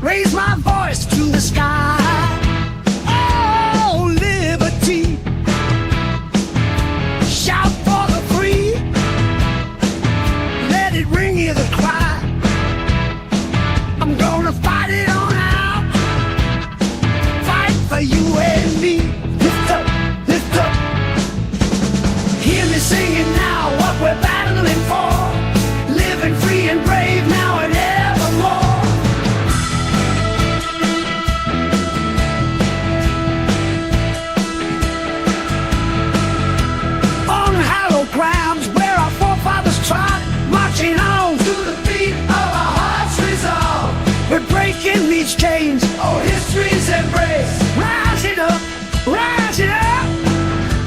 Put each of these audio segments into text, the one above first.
raise my voice to the sky. Oh, liberty, shout for the free, let it ring you the cry. I'm gonna fight it on out, fight for you and me. Lift up, lift up, hear me singing now what we're battling for, living free and brave now and evermore. On hallowed grounds where our forefathers trod, marching on to the beat of our heart's resolve. We're breaking these chains, oh history's embrace. Rising up,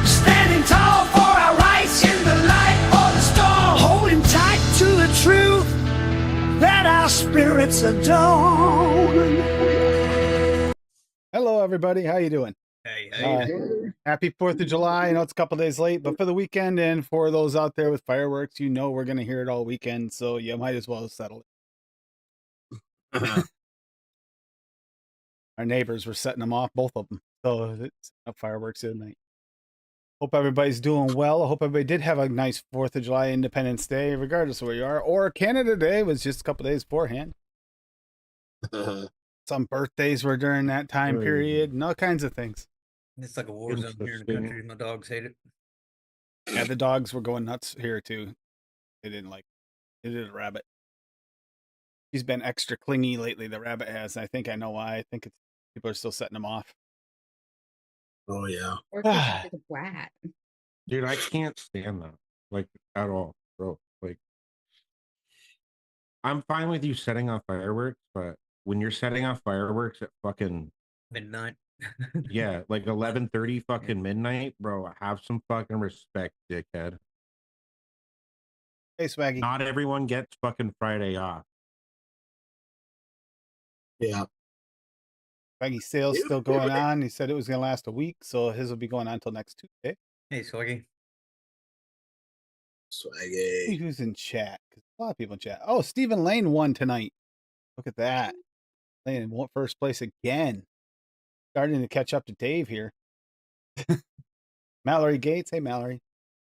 standing tall for our rights in the light or the storm, holding tight to the truth that our spirits adore. Hello, everybody. How you doing? Hey. Happy 4th of July. I know it's a couple days late, but for the weekend and for those out there with fireworks, you know we're going to hear it all weekend, so you might as well settle it. Our neighbors were setting them off, both of them. So it's fireworks tonight. Hope everybody's doing well. I hope everybody did have a nice 4th of July Independence Day, regardless of where you are. Or Canada Day was just a couple days beforehand. Some birthdays were during that time period and all kinds of things. It's like a war zone here in the country. My dogs hate it. Yeah, the dogs were going nuts here too. They didn't like it. They did a rabbit. He's been extra clingy lately, the rabbit has. I think I know why. I think it's people are still setting him off. Oh yeah. Or because he's a brat. Dude, I can't stand that. Like, at all, bro. Like, I'm fine with you setting off fireworks, but when you're setting off fireworks at fucking Midnight. yeah, like 11:30 fucking midnight, bro, have some fucking respect, dickhead. Hey, Swaggy. Not everyone gets fucking Friday off. Yeah. Swaggy sale's still going on. He said it was going to last a week, so his will be going on until next Tuesday. Hey, Swaggy. See Swaggy. who's in chat. 'Cause a lot of people in chat. Oh, Stephen Lane won tonight. Look at that. Lane won first place again. Starting to catch up to Dave here. Mallory Gates. Hey, Mallory.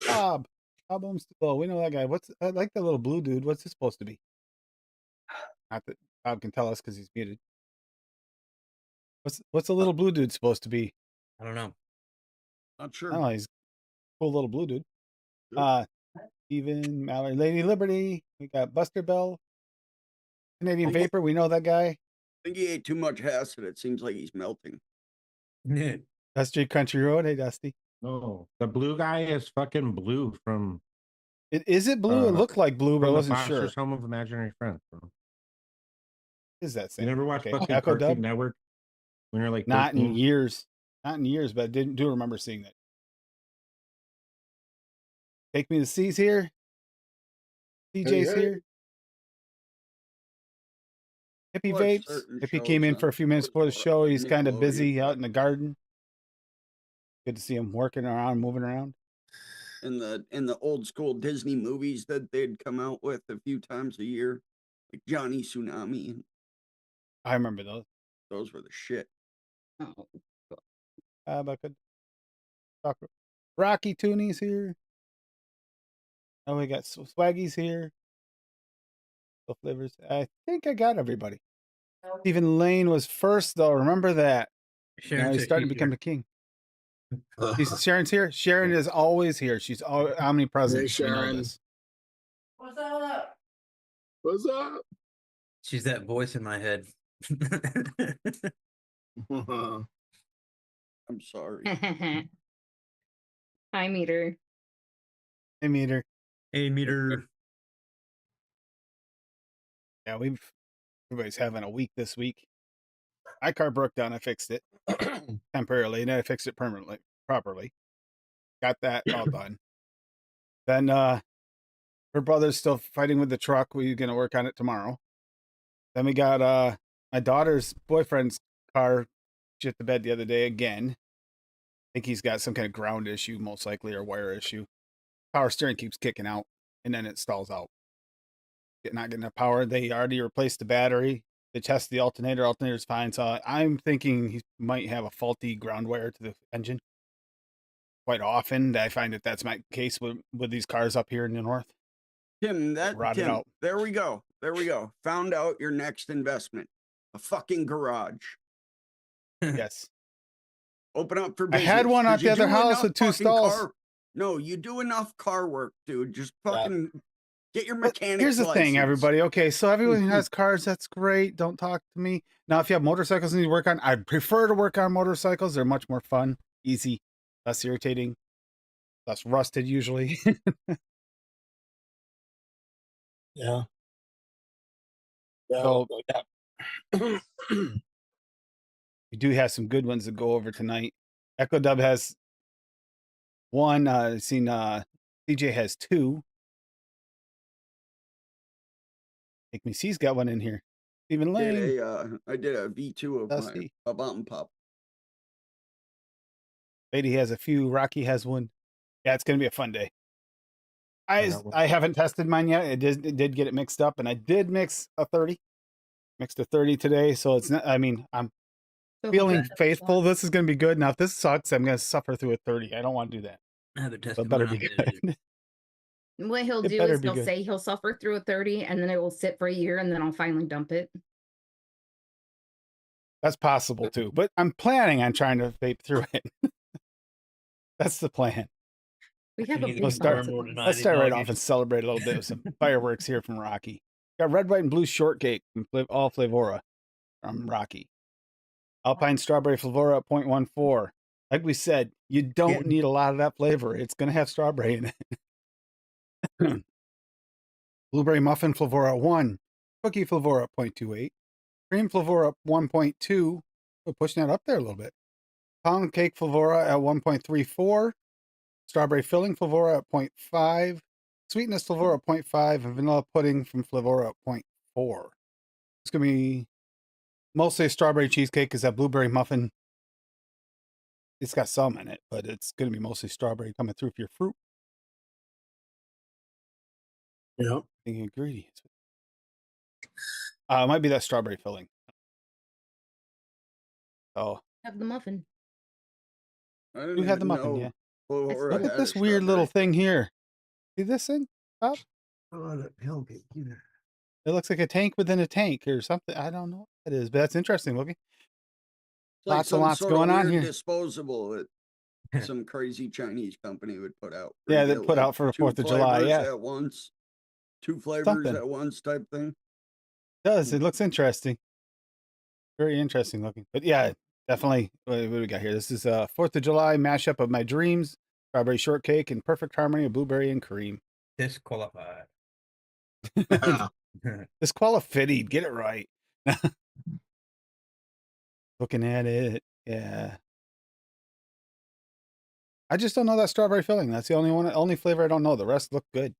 Bob. Bob oh, we know that guy. I like that little blue dude. What's this supposed to be? Not that Bob can tell us because he's muted. What's the little blue dude supposed to be? I don't know. Not sure. Oh, he's a cool little blue dude. Sure. Steven, Mallory, Lady Liberty. We got Buster Bell. Canadian Almost- Vapor. We know that guy. I think he ate too much acid. It seems like he's melting. Dusty Country Road. Hey, Dusty. No, the blue guy is fucking blue from Is it blue? It looked like blue, but I from the wasn't sure. Foster's Home of Imaginary Friends, bro. Is that You same? never watched Okay. fucking Echo Cartoon Dub? Network when you're like Not in 13? years. Not in years, but I do remember seeing that. Take Me to C's here. CJ's hey. here. Hippie Watch Vapes. certain Hippie came in shows for a on few minutes before the show. He's kind of Nickelodeon. busy out in the garden. Good to see him working around, moving around. In the old school Disney movies that they'd come out with a few times a year, like Johnny Tsunami, and I remember those. those were the shit. Oh. But could talk. Rocky Toonies here. Oh, we got Swaggy's here. The flavors. I think I got everybody. Stephen Lane was first, though. Remember that. Now he's starting to become the king. Sharon's here. Sharon is always here. She's omnipresent. Hey, We know Sharon. this. What's up? What's up? She's that voice in my head. I'm sorry. Hi, meter. Hey, Meter. Hey, meter. Yeah, everybody's having a week this week. My car broke down. I fixed it temporarily, and then I fixed it permanently, properly. Got that all done. Then her brother's still fighting with the truck. We're gonna work on it tomorrow. Then we got my daughter's boyfriend's car shit the bed the other day again. I think he's got some kind of ground issue, most likely, or wire issue. Power steering keeps kicking out, and then it stalls out. Not getting enough power. They already replaced the battery. They test the alternator. Alternator's fine. So I'm thinking he might have a faulty ground wire to the engine. Quite often, I find that that's my case with these cars up here in the north. Tim, Rotted out. there we go. There we go. Found out your next investment. A fucking garage. Yes. Open up for I business. had one 'cause at the you other do house enough with 2 fucking stalls. No, you do enough car work, dude. Just fucking get your But mechanic. here's the thing, license. everybody. Okay, so everyone who has cars, that's great. Don't talk to me. Now, if you have motorcycles you need to work on, I'd prefer to work on motorcycles. They're much more fun, easy, less irritating, less rusted usually. Yeah. Yeah. So- yeah. We do have some good ones to go over tonight. Echo Dub has one. I've seen CJ has 2. Make Me C's got one in here. Stephen Lane. I did a V2 of my Dusty. a Mountain Pop. Lady has a few. Rocky has one. Yeah, it's gonna be a fun day. I got one. I haven't tested mine yet. It did get it mixed up, and I did mix a 30. Mixed a 30 today, so it's not. I mean, I'm So feeling hopefully- faithful. This is gonna be good. Now, if this sucks, I'm gonna suffer through a 30. I don't want to do that. I haven't So tested it better mine be out yet. good. What he'll It do better is be he'll good. say he'll suffer through a 30 and then it will sit for a year and then I'll finally dump it. That's possible too, but I'm planning on trying to vape through it. That's the plan. We I have can a either big Let's start- confirm or box. deny Let's these start right doggies. off and celebrate a little bit with some fireworks here from Rocky. Got red, white, and blue shortcake from all Flavora from Rocky. Alpine strawberry Flavora at 0.14. Like we said, you don't need a lot of that flavor. It's going to have strawberry in it. Blueberry muffin Flavora 1. Cookie Flavora at 0.28. Cream Flavora 1.2. We're pushing that up there a little bit. Pound cake Flavora at 1.34. Strawberry filling Flavora at 0.5. Sweetness Flavora at 0.5. And vanilla pudding from Flavora at 0.4. It's going to be mostly a strawberry cheesecake because that blueberry muffin, it's got some in it, but it's going to be mostly strawberry coming through for your fruit. Yeah. The ingredients. It might be that strawberry filling. Oh, Have the muffin. I didn't you had the even muffin, know yeah. Flora Look at had this a weird little strawberry. thing here. See this thing? Bob? Oh, that tailgate either. It looks like a tank within a tank or something. I don't know what it is, but that's interesting looking. It's like Lots and some lots sort of going on weird here. disposable that some crazy Chinese company would put out. Yeah, you they get, put out for the 4th of July, flavors yeah. at once, 2 flavors Something. at once type thing. It does. It looks interesting. Very interesting looking. But yeah, definitely. What do we got here? This is a 4th of July mashup of my dreams, strawberry shortcake, and perfect harmony of blueberry and cream. Disqualified. Yeah. Disqualified. Get it right. Looking at it. Yeah. I just don't know that strawberry filling. That's the only flavor I don't know. The rest look good.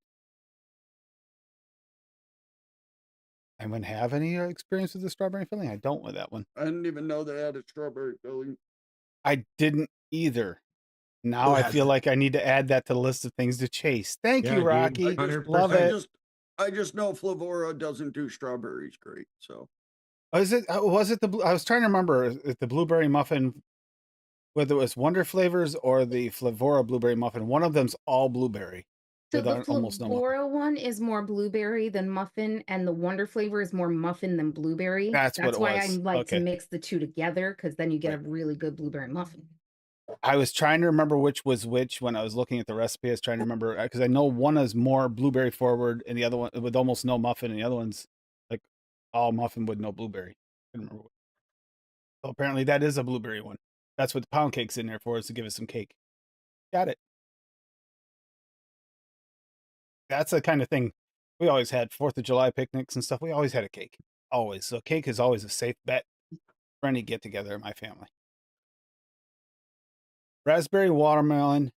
Anyone have any experience with the strawberry filling? I don't with that one. I didn't even know they had a strawberry filling. I didn't either. Now Who I has feel it? like I need to add that to the list of things to chase. Thank Yeah, you, dude. Rocky. 100%. Love it. I just know Flavora doesn't do strawberries great. So Was it? Was it the? I was trying to remember if the blueberry muffin, whether it was Wonder Flavors or the Flavora blueberry muffin. One of them's all blueberry. So with the almost no muffin. Flora one is more blueberry than muffin, and the Wonder flavor is more muffin than blueberry. That's what it why was. I like Okay. to mix the two together because then you get Right. a really good blueberry muffin. I was trying to remember which was which when I was looking at the recipe. I was trying to remember because I know one is more blueberry forward and the other one with almost no muffin, and the other one's like all muffin with no blueberry. I couldn't remember. So apparently that is a blueberry one. That's what the pound cake's in there for, is to give us some cake. Got it. That's the kind of thing we always had. 4th of July picnics and stuff. We always had a cake. Always. So cake is always a safe bet for any get together in my family. Raspberry watermelon.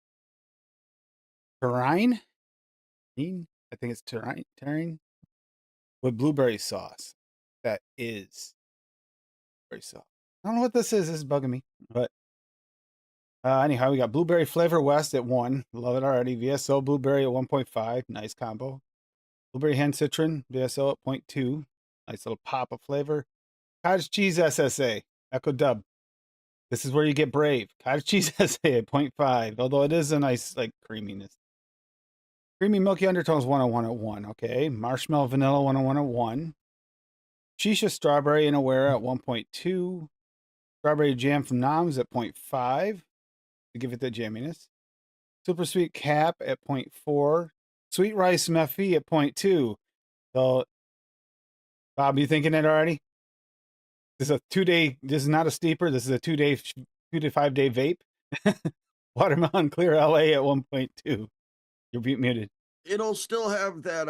Terrine? I think it's terrine with blueberry sauce. That is blueberry sauce. I don't know what this is. This is bugging me. But anyhow, we got blueberry flavor west at 1. Love it already. VSO blueberry at 1.5. Nice combo. Blueberry hen citron VSO at 0.2. Nice little pop of flavor. Cottage cheese SSA. Echo Dub. This is where you get brave. Cottage cheese SSA at 0.5. Although it is a nice like creaminess. Creamy milky undertones 101 at 1. Okay. Marshmallow vanilla 101 at 1. Shisha strawberry and aware at 1.2. Strawberry jam from Noms at 0.5 to give it the jamminess. Super sweet cap at 0.4. Sweet rice mefi at 0.2. So, Bob, you thinking it already? This is a 2-day. This is not a steeper. This is a 2 to 5 day vape. Watermelon clear LA at 1.2. You're muted. It'll still have that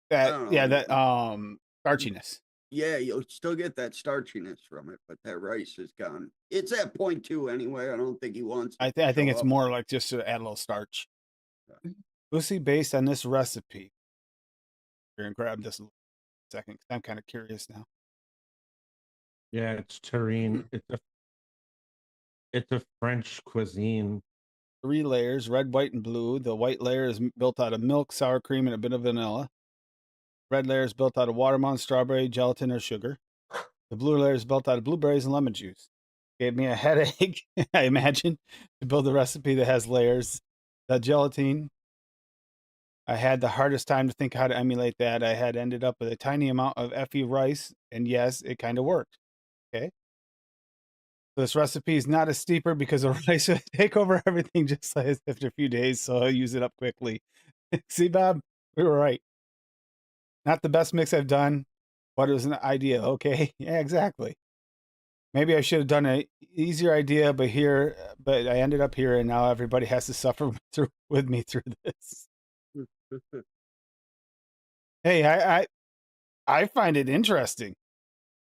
That don't yeah, know. that starchiness. yeah, you'll still get that starchiness from it, but that rice is gone. It's at 0.2 anyway. I don't think he wants I to think show it's up. more like just to add a little starch. Lucy, based on this recipe. Here and grab this a second 'cause I'm kind of curious now. Yeah, it's terrine. It's a French cuisine. 3 layers, red, white, and blue. The white layer is built out of milk, sour cream, and a bit of vanilla. Red layer is built out of watermelon, strawberry, gelatin, or sugar. The blue layer is built out of blueberries and lemon juice. Gave me a headache, I imagine, to build a recipe that has layers. The gelatine, I had the hardest time to think how to emulate that. I had ended up with a tiny amount of FE rice, and yes, it kind of worked. Okay. So this recipe is not a steeper because the rice would take over everything just like after a few days, so I'll use it up quickly. See, Bob, we were right. Not the best mix I've done, but it was an idea. Okay, yeah, exactly. Maybe I should have done an easier idea, but I ended up here, and now everybody has to suffer with me through this. Hey, I find it interesting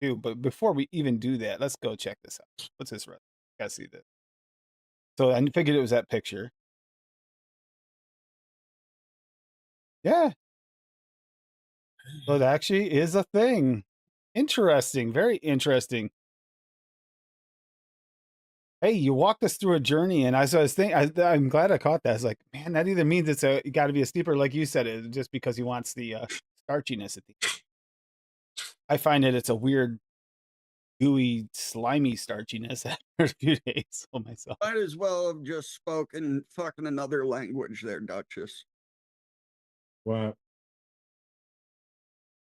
too. But before we even do that, let's go check this out. What's this recipe? Gotta see this. So I figured it was that picture. Yeah. So it actually is a thing. Interesting. Very interesting. Hey, you walked us through a journey, and I was thinking, I'm glad I caught that. I was like, man, that either means it got to be a steeper, like you said, it just because he wants the starchiness at the end. I find it's a weird, gooey, slimy starchiness after a few days on myself. Might as well have just spoken fucking another language there, Duchess. What?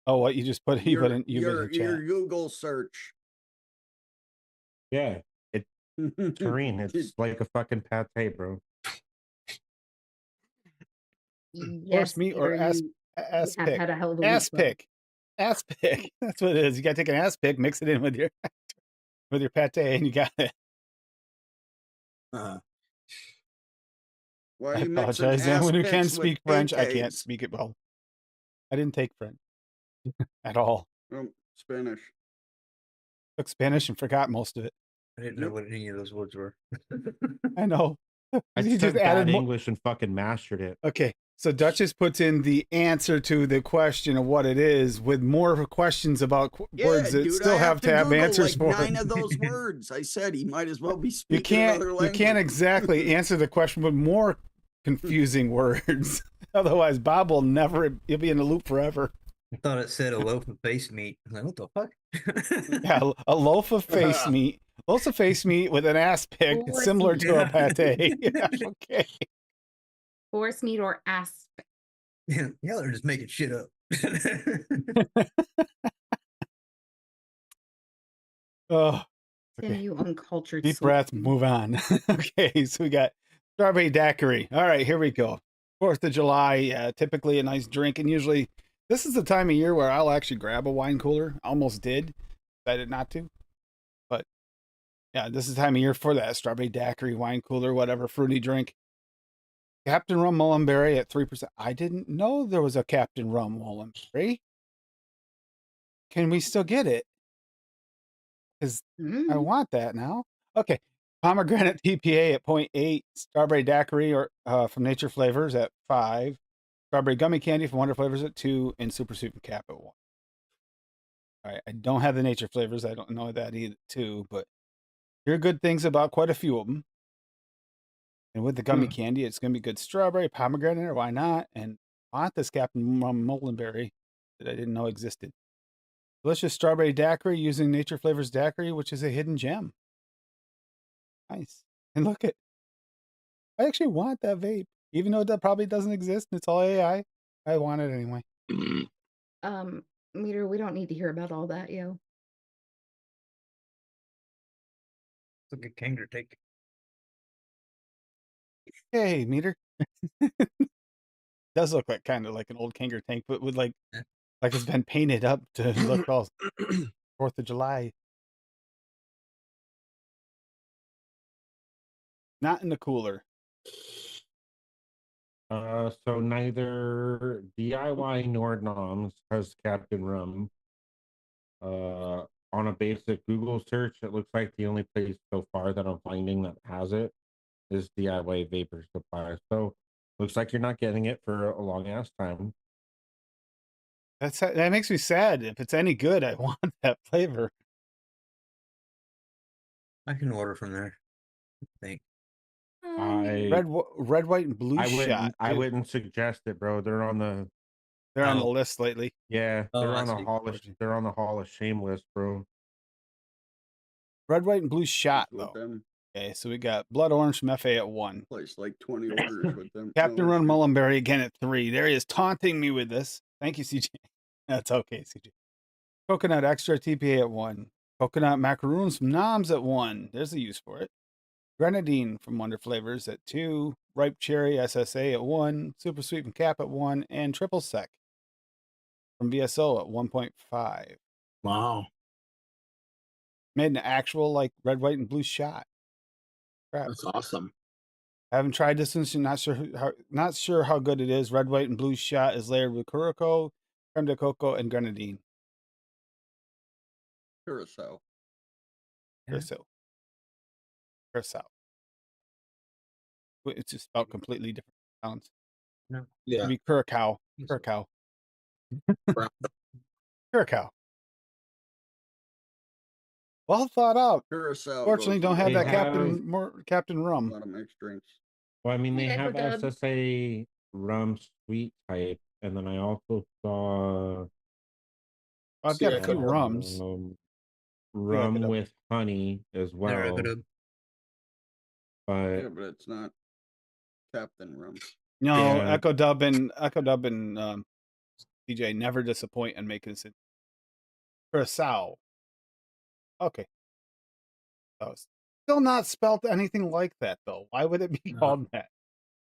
Oh, what you just put? You put in Your chat. Google search. Yeah, it's terrine. It's like a fucking pate, bro. Yes, meat or Peter, ass you ass have pick. had a hell of a week, Ass bud. pick. Ass pick. That's what it is. You gotta take an ass pick, mix it in with your pate, and you got it. Uh, Why I are you mixing apologize. Anyone who can aspects with speak French, I can't AKs? speak it well. I didn't take French at all. Spanish. Took Spanish and forgot most of it. I didn't know what any of those words were. I know. I He took just added bad more. English and fucking mastered it. Okay, so Duchess puts in the answer to the question of what it is with more questions about words that dude, still I have to have Google answers like for 9 it. of those words. I said he might as well be You speaking another language. can't exactly answer the question with more confusing words. Otherwise, Bob will never. He'll be in the loop forever. I thought it said a loaf of face meat. I was like, what the fuck? Yeah, a loaf of face meat. Loaf of face meat with an ass pick, Force similar meat. to a pate. Yeah, okay. Force meat or ass. Yeah, they're just making shit up. Oh, Tim, okay. you uncultured Deep soul. breath, move on. Okay, so we got strawberry daiquiri. All right, here we go. 4th of July, typically a nice drink, and usually this is the time of year where I'll actually grab a wine cooler. Almost did, decided not to, but yeah, this is the time of year for that strawberry daiquiri, wine cooler, whatever fruity drink. Captain Rum Mullenberry at 3%. I didn't know there was a Captain Rum Mullenberry. Can we still get it? Because I want that now. Okay. Pomegranate TPA at 0.8. Strawberry daiquiri or from Nature Flavors at 5. Strawberry gummy candy from Wonder Flavors at 2. And Super Sweet and Cap at 1. All right. I don't have the Nature Flavors. I don't know that either, too. But hear good things about quite a few of them. And with the gummy candy, it's going to be good strawberry, pomegranate, or why not? And I want this Captain Mullenberry that I didn't know existed. Delicious strawberry daiquiri using Nature Flavors daiquiri, which is a hidden gem. Nice. And look at, I actually want that vape, even though that probably doesn't exist and it's all AI. I want it anyway. Meter, we don't need to hear about all that, yo. Look at Kanger take. Hey, Meter. Does look like kind of like an old Kanger tank, but with like it's been painted up to look all 4th of July. Not in the cooler. So neither DIY nor Noms has Captain Rum. On a basic Google search, it looks like the only place so far that I'm finding that has it is DIY Vapor Supply. So looks like you're not getting it for a long ass time. That makes me sad. If it's any good, I want that flavor. I can order from there. I think. Red, white, and blue shot. I wouldn't suggest it, bro. They're on the list lately. Yeah, Oh, they're I on a see. they're on the Hall of Shame list, bro. Red, white, and blue shot With though. them. Okay, so we got blood orange from FA at 1. Placed like 20 orders with them. Captain No, Run shit. Mullenberry again at 3. There he is taunting me with this. Thank you, CJ. That's okay, CJ. Coconut Extra TPA at 1. Coconut Macaroons from Noms at 1. There's a use for it. Grenadine from Wonder Flavors at 2. Ripe Cherry SSA at 1. Super Sweet from Cap at 1. And Triple Sec from VSO at 1.5. Wow. Made an actual like red, white, and blue shot. Crap. That's awesome. I haven't tried this since. Not sure how good it is. Red, white, and blue shot is layered with Curacao, creme de coco, and grenadine. Curacao. Curacao. It's just spelled completely different sounds. No. Yeah. It'd be Curacao. Yes. Curacao. Brown. Curacao. Well thought out. Curacao. Fortunately, goes don't have with They that have- Captain a Rum. lot of mixed drinks. Well, I mean, they Hey, have Equidub. SSA rum sweet type, and then I also saw I've got a Yeah, few Equidub. rums. rum Equidub. with honey as There, well. Equidub. But Yeah, but it's not Captain Rum. No, Yeah. Echo Dub and DJ never disappoint in making it. Curacao. Okay. That was still not spelt anything like that though. Why would it be No. called that?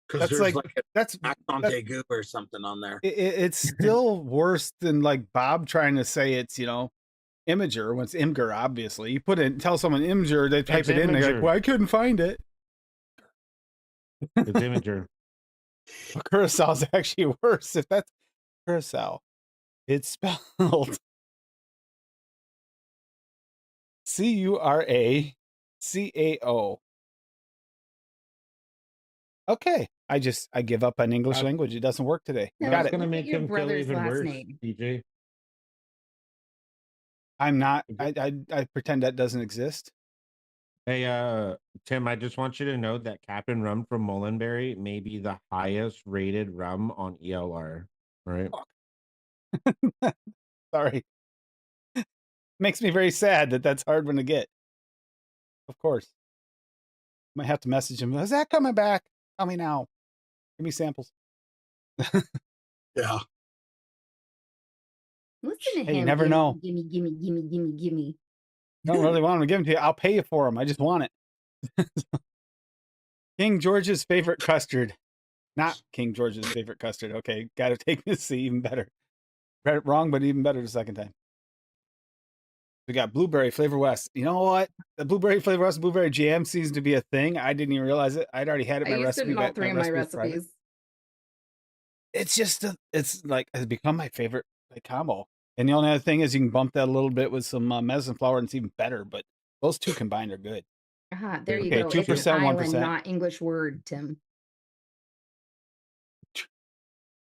Because That's there's like like an that's accent that- aigu or something on there. it's still worse than like Bob trying to say it's Imager when it's Imgur. Obviously, you tell someone Imgur, they type It's it in. They're like, Imager. well, I couldn't find it. it's Imager. Well, Curaçao's actually worse. If that's Curacao, it's spelled Curacao. Okay, I give up on English Uh, language. It doesn't work today. No, Got That's it. gonna Look at make your him feel brother's even last worse, name. DJ. I'm not. I pretend that doesn't exist. Hey, Tim, I just want you to know that Captain Rum from Mullenberry may be the highest rated rum on ELR. Right? Sorry. Makes me very sad that that's hard one to get. Of course. Might have to message him. Is that coming back? Tell me now. Give me samples. Yeah. Listen to Hey, you him. never know. Gimme. I don't really want him to give them to you. I'll pay you for them. I just want it. King George's favorite custard. Not King George's favorite custard. Okay, got to take this even better. Read it wrong, but even better the second time. We got Blueberry Flavor West. You know what? The Blueberry Flavor West Blueberry Jam seems to be a thing. I didn't even realize it. I'd already had it in I my used it recipe. in all but 3 of my recipe's private. recipes. It's just it's like has become my favorite combo. And the only other thing is you can bump that a little bit with some medicine flour and it's even better. But those two combined are good. There you Okay, go. 2%, It's an island, 1%. not English word, Tim.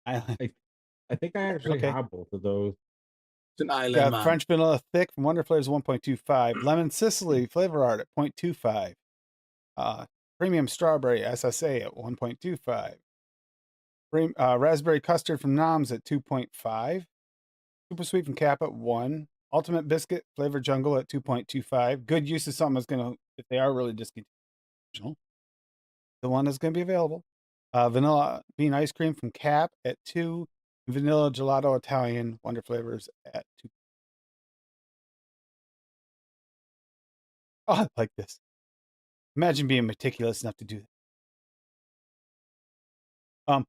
I think I actually Okay. have both of those. It's an island Got man. French vanilla thick from Wonder Flavors 1.25. Lemon Sicily flavor art at 0.25. Premium strawberry SSA at 1.25. Raspberry custard from Noms at 2.5. Super sweet from Cap at 1. Ultimate Biscuit Flavor Jungle at 2.25. Good use of something that's going to, if they are really discontinued, the one that's going to be available. Vanilla Bean Ice Cream from Cap at 2. Vanilla Gelato Italian Wonder Flavors at 2. Oh, I like this. Imagine being meticulous enough to do that.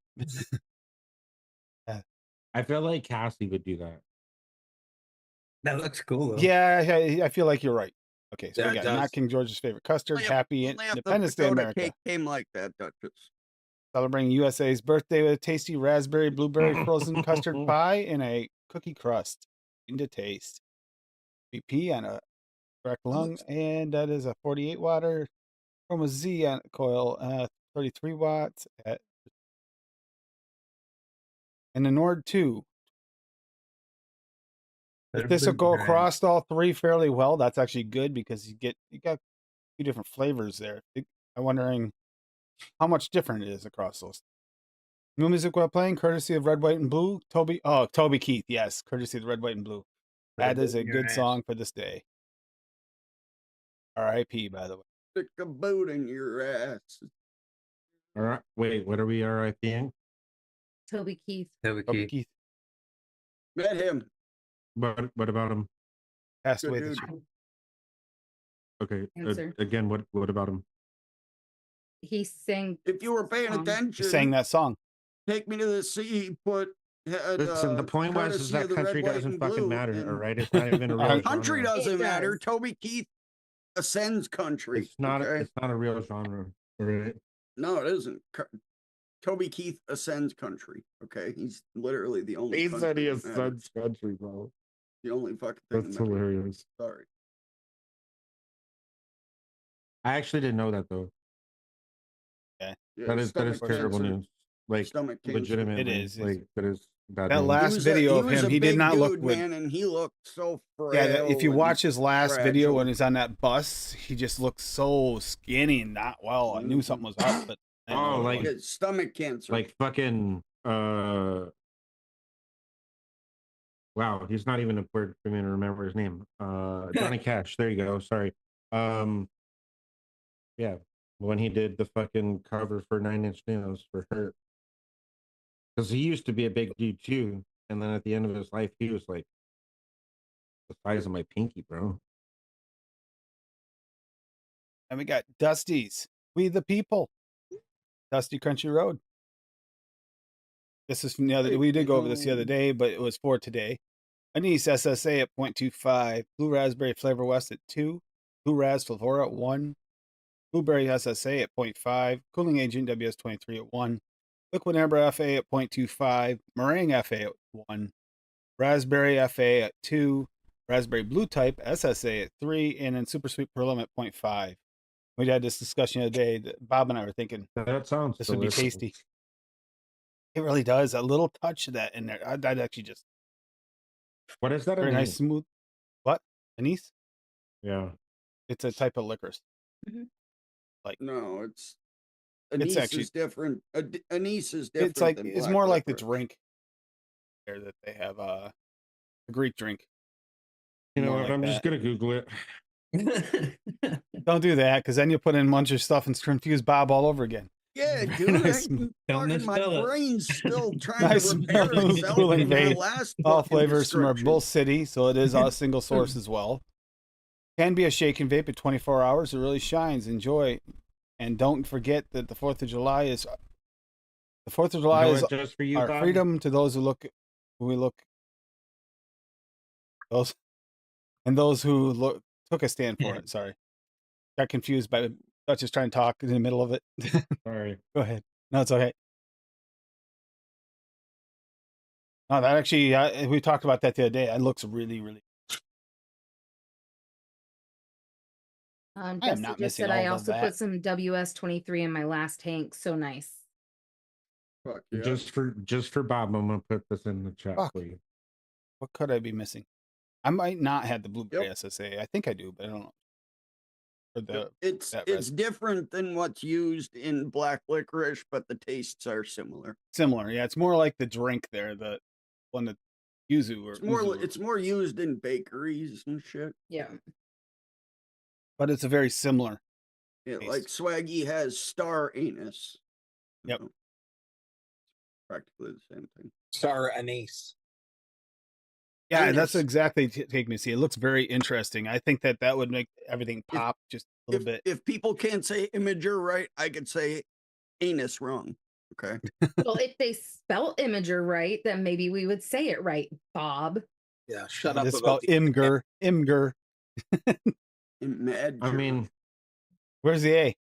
I feel like Cassie would do that. That looks cool though. Yeah, I feel like you're right. Okay, so Yeah, we it got Not does. King George's favorite custard, Only Happy if the Independence Day pagoda America. cake came like that, Duchess. Celebrating USA's birthday with a tasty raspberry blueberry frozen custard pie and a cookie crust. Into taste. BP on a direct lung, and that is a 48 water Chroma Z on coil, 33 watts at, and the Nord 2. If this will go across all three fairly well, that's actually good because you got 2 different flavors there. I'm wondering how much different it is across those. New music while playing, courtesy of Red, White, and Blue. Toby Keith, yes, courtesy of Red, White, and Blue. That is a good song for this day. R.I.P. By the way. Stick a boot in your ass. All right. Wait, what are we RIPing? Toby Keith. Toby Keith Met him. What about him? passed Good away this dude. year. Okay. Answer. Again, what about him? He sang. If you were paying He attention, sang that song. Take Me to the Sea. Listen, the point was is courtesy that of the Red, country White, doesn't and fucking Blue, matter, and all right? It's not even a real country genre. doesn't It matter. does. Toby Keith ascends country. It's not. okay? It's not a real genre, all right? No, it isn't. Toby Keith ascends country. Okay, he's literally the only. He country said he that is matters. country, bro. The only fucking thing. That's that matters. hilarious. Sorry. I actually didn't know that though. Yeah, That is stomach terrible cancer. news. Like Stomach cancer. legitimately, It is. like that is bad That news. last was video he of was him, a he did big not look dude, with. man, and he looked so frail. Yeah, if you and watch his last video fragile. when he's on that bus, he just looks so skinny and not well. I knew Mhm. something was up, but I didn't know what it like- was. It's stomach cancer. Like fucking wow, he's not even important for me to remember his name. Johnny Cash. There you go. Sorry. Yeah, when he did the fucking cover for 9 Inch Nails for Hurt. Because he used to be a big dude too. And then at the end of his life, he was like the size of my pinky, bro. And we got Dusty's We the People. Dusty Country Road. This is from the other. We did go over this the other day, but it was for today. Anise SSA at 0.25. Blue Raspberry Flavor West at 2. Blue Ras Flavora at 1. Blueberry SSA at 0.5. Cooling Agent WS23 at 1. Liquid Amber FA at 0.25. Meringue FA at 1. Raspberry FA at 2. Raspberry Blue Type SSA at 3. And then Super Sweet Pearl at 0.5. We had this discussion the other day. That Bob and I were thinking That sounds this would be delicious. tasty. It really does. A little touch of that in there. I'd actually just What is that? very a nice, name? smooth. What? Anise? Yeah. It's a type of licorice. No, it's It's anise actually- is different. Anise is different. It's like than it's black more like the licorice. drink there that they have. A Greek drink. You know More what? like I'm just that. gonna Google it. Don't do that because then you put in a bunch of stuff and confuse Bob all over again. Yeah, dude. Nice. Don't Fucking my misspell it. brain's still trying Nice to repair smelling itself cooling from my vape. last All fucking flavors from our description. Bull City, so it is a single source as well. Can be a shaken vape at 24 hours. It really shines. Enjoy, and don't forget that the 4th of July is Just for you, our Bob? freedom to those who took a stand for it. Sorry, got confused by Dutch is trying to talk in the middle of it. Sorry. Go ahead. No, it's okay. No, that actually we talked about that the other day. It looks really, really. I am Dusty not just missing said all I of also that. put some WS23 in my last tank. So nice. Fuck yeah. Just for Bob, I'm gonna put this in the chat Fuck. for you. What could I be missing? I might not have the blueberry Yep. SSA. I think I do, but I don't know. Or the It's that it's different than what's used in black licorice, but the tastes are similar. similar. Yeah, it's more like the drink there, the one that yuzu or uzu, It's more used in bakeries and shit. Yeah. but it's a very similar. Yeah, Taste. like Swaggy has star anise. Yep. Practically the same thing. Star anise. Yeah, Anise. that's exactly take me to see. It looks very interesting. I think that would make everything pop just a little bit. If people can't say imager right, I could say anus wrong. Okay. Well, if they spell imager right, then maybe we would say it right, Bob. Yeah, shut up It's about spelled imger. Imger. Imager. I mean, Where's the A?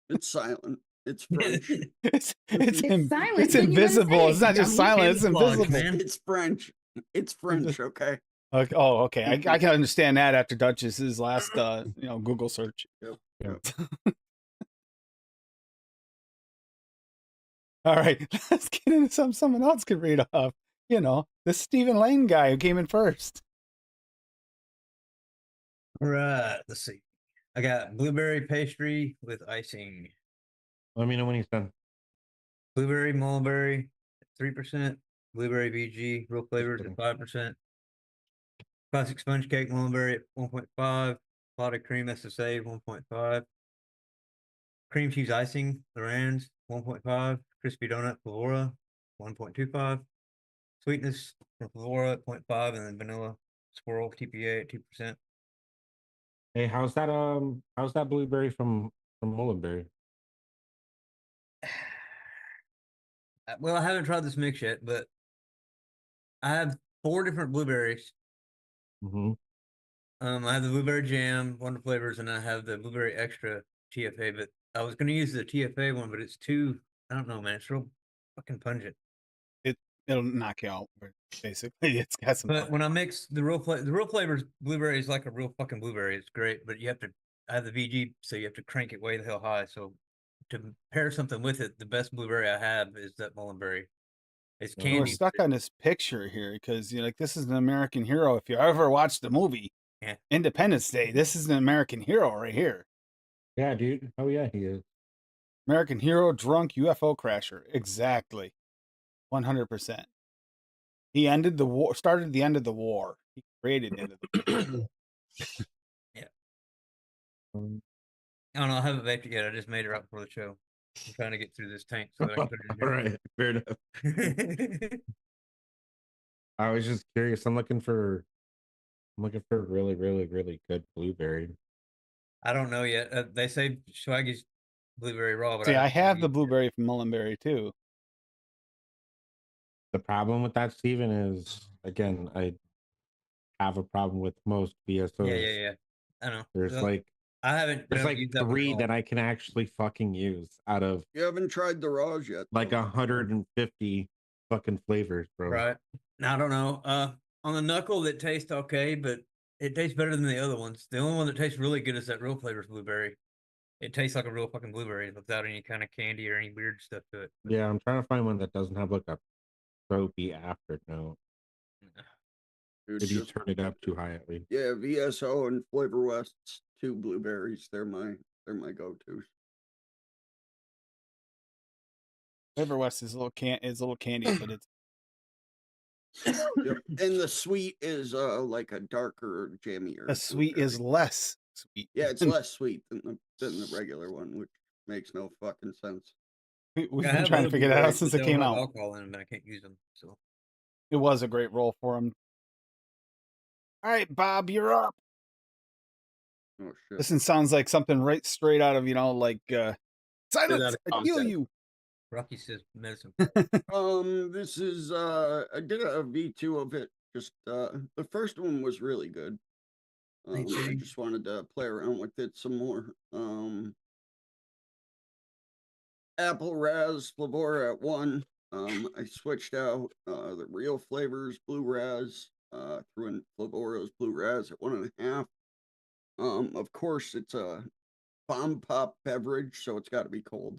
It's silent. It's French. It's silent, It's then you wouldn't say invisible. it, It's not you just dummy. silent. It's Camouflage, invisible. man. It's French. It's French. Okay. Okay. Oh, okay. I can understand that after Duchess's last, Google search. Yep. All right, let's get into someone else can read off. The Stephen Lane guy who came in first. Right. Let's see. I got blueberry pastry with icing. let me know when he's done. Blueberry mulberry, 3%. Blueberry BG, real flavors at 5%. Classic sponge cake mulberry at 1.5. Clotted cream SSA 1.5. Cream cheese icing, Lorenz 1.5. Crispy donut Flora 1.25. Sweetness from Flora at 0.5, and then vanilla swirl TPA at 2%. Hey, how's that blueberry from Mullenberry? Well, I haven't tried this mix yet, but I have 4 different blueberries. Mm-hmm. I have the blueberry jam, Wonder Flavors, and I have the blueberry extra TFA. But I was going to use the TFA one, but it's too. I don't know, man. It's real fucking pungent. It'll knock you out. Basically, it's got some. But when I mix the real flavors, blueberry is like a real fucking blueberry. It's great, but you have to. I have the VG, so you have to crank it way the hell high. So to pair something with it, the best blueberry I have is that Mullenberry. It's Yeah. candy. We're stuck on this picture here because this is an American hero. If you ever watched the movie Yeah. Independence Day, this is an American hero right here. Yeah, dude. Oh yeah, he is. American hero, drunk UFO crasher. Exactly. 100%. He ended the war, started the end of the war. He created the end of the war. Yeah. I don't know. I haven't baked it yet. I just made it right before the show. I'm trying to get through this tank so that I can put it in All here. right, fair enough. I was just curious. I'm looking for really, really, really good blueberry. I don't know yet. They say Swaggy's blueberry raw, but See, I haven't have the used it. blueberry from Mullenberry too. The problem with that, Steven, is again, I have a problem with most BSOs. Yeah. I know. There's Well, like I haven't. there's never like used that one at 3 all. that I can actually fucking use out of You haven't tried the raws yet. like though. 150 fucking flavors, bro. Right. Now, I don't know. On the knuckle, that tastes okay, but it tastes better than the other ones. The only one that tastes really good is that real flavors blueberry. It tastes like a real fucking blueberry without any kind of candy or any weird stuff to it. Yeah, I'm trying to find one that doesn't have like a trophy afternote. Dude, Did you just- turn it up too high at least? Yeah, VSO and Flavor West's 2 blueberries. They're my go-tos. Flavor West is a little candy, but it's Yep. And the sweet is like a darker, jammier. the sweet is blueberry. less sweet. Yeah, it's less sweet than the regular one, which makes no fucking sense. We've I been have trying to other figure that out blueberries, since but it they came don't have out. alcohol in them, and I can't use them. So It was a great role for him. All right, Bob, you're up. Oh shit. This one sounds like something right straight out of Silence. outta I kill content. you. Rocky says medicine. This is I did a V2 of it. Just the first one was really good. I just wanted to play around with it some more. Apple Raz Flavor at 1. I switched out the real flavors Blue Raz, threw in Flavor's Blue Raz at 1.5. Of course it's a bomb pop beverage, so it's got to be cold.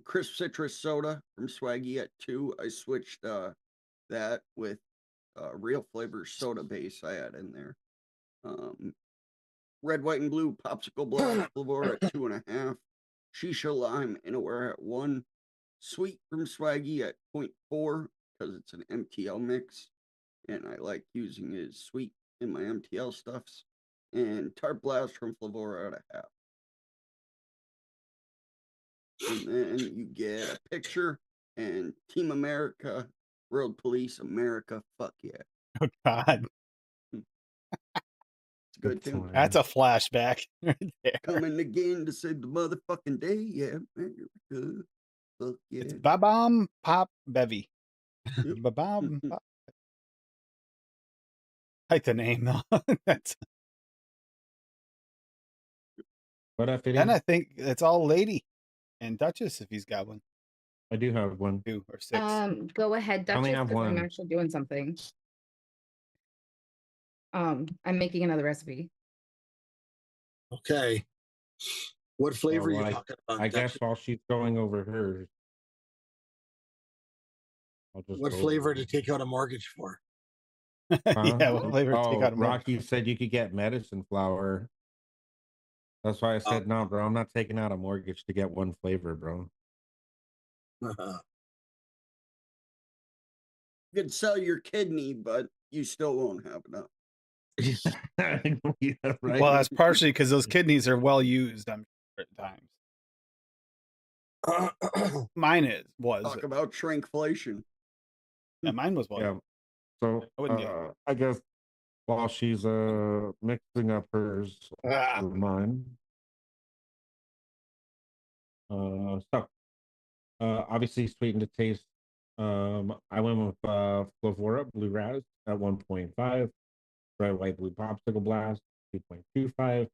Crisp citrus soda from Swaggy at 2. I switched that with real flavors soda base I had in there. Red, white, and blue popsicle blast Flavor at 2.5. Shisha lime Inaware at 1. Sweet from Swaggy at 0.4. because it's an MTL mix, and I like using it as sweet in my MTL stuffs. And Tart Blast from Flavora at a half. And then you get a picture and Team America, World Police America, fuck yeah. Oh God, It's a good That's tune. fine. that's a flashback right there. Coming again to save the motherfucking day, yeah, America, fuck yeah. It's Ba-Bomb Pop Bevy. Yep. Ba-Bomb Pop. I like the name though. That's, What up, then Fitty? I think it's all Lady and Duchess if he's got one, I do have one. 2 or 6. Go ahead, I only Duchess, have because I'm one. actually doing something. I'm making another recipe. Okay. What flavor are you well, talking about? I guess Duchess? while she's going over hers, I'll just What go flavor over to take out a mortgage for? Huh? Yeah, what flavor to take out Oh, a milk? Rocky said you could get medicine flour. That's why I said, no, bro, I'm not taking out a mortgage to get one flavor, bro. You could sell your kidney, but you still won't have enough. Yeah, right? Well, that's partially because those kidneys are well used, I'm sure, at times. Mine was. Talk about shrinkflation. Yeah, mine was one. Yeah. So I wouldn't get I guess while she's mixing up hers with mine. Obviously sweetened to taste. I went with Flavora Blue Raz at 1.5, Red White Blue Popsicle Blast 2.25,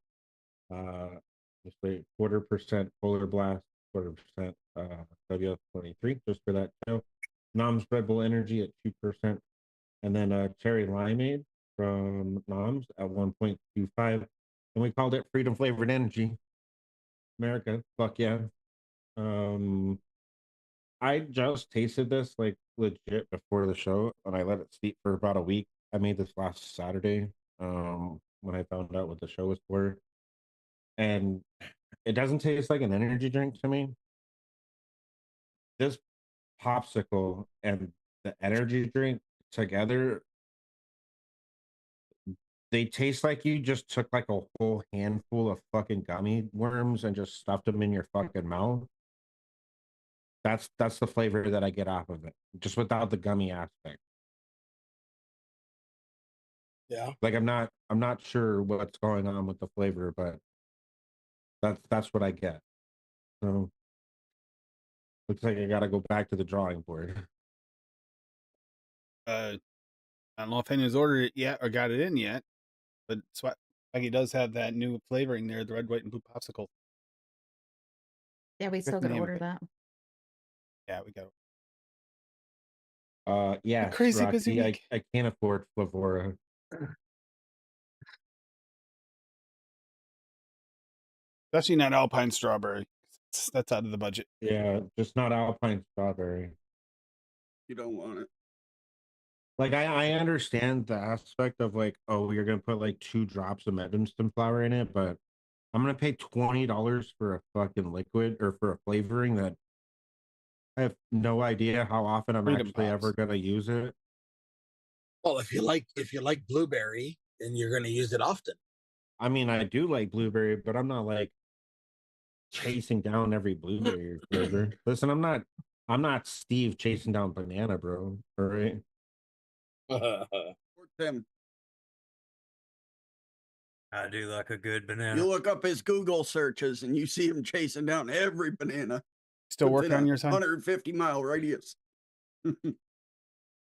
just a 1/4% Polar Blast, 1/4% WF23, just for that show. Nom's Red Bull Energy at 2%, and then Cherry Limeade from Nom's at 1.25, and we called it Freedom Flavored Energy. America, fuck yeah. I just tasted this like legit before the show, and I let it steep for about a week. I made this last Saturday, when I found out what the show was for, and it doesn't taste like an energy drink to me. This popsicle and the energy drink together, they taste like you just took like a whole handful of fucking gummy worms and just stuffed them in your fucking mouth. That's the flavor that I get off of it, just without the gummy aspect. Yeah. Like I'm not sure what's going on with the flavor, but that's what I get. So looks like I gotta go back to the drawing board. I don't know if anyone's ordered it yet or got it in yet, but Swaggy does have that new flavoring there, the red, white, and blue popsicle. Yeah, we still the gotta name of order it. that. Yeah, we got. Yeah, Crazy busy Rocky, week. I can't afford Flavora. Especially not Alpine strawberry. That's out of the budget. Yeah, just not Alpine strawberry. You don't want it. Like I understand the aspect of like, oh, you're gonna put like 2 drops of Medicine flour in it, but I'm gonna pay $20 for a fucking liquid or for a flavoring that I have no idea how often I'm Freedom actually ever Pops. gonna use it. Well, if you like blueberry, then you're going to use it often. I mean, I do like blueberry, but I'm not like chasing down every blueberry flavor. Listen, I'm not Steve chasing down banana, bro. All right. Or Tim, I do like a good you banana. look up his Google searches and you see him chasing down every banana. Still within working on a your sign? 150-mile radius.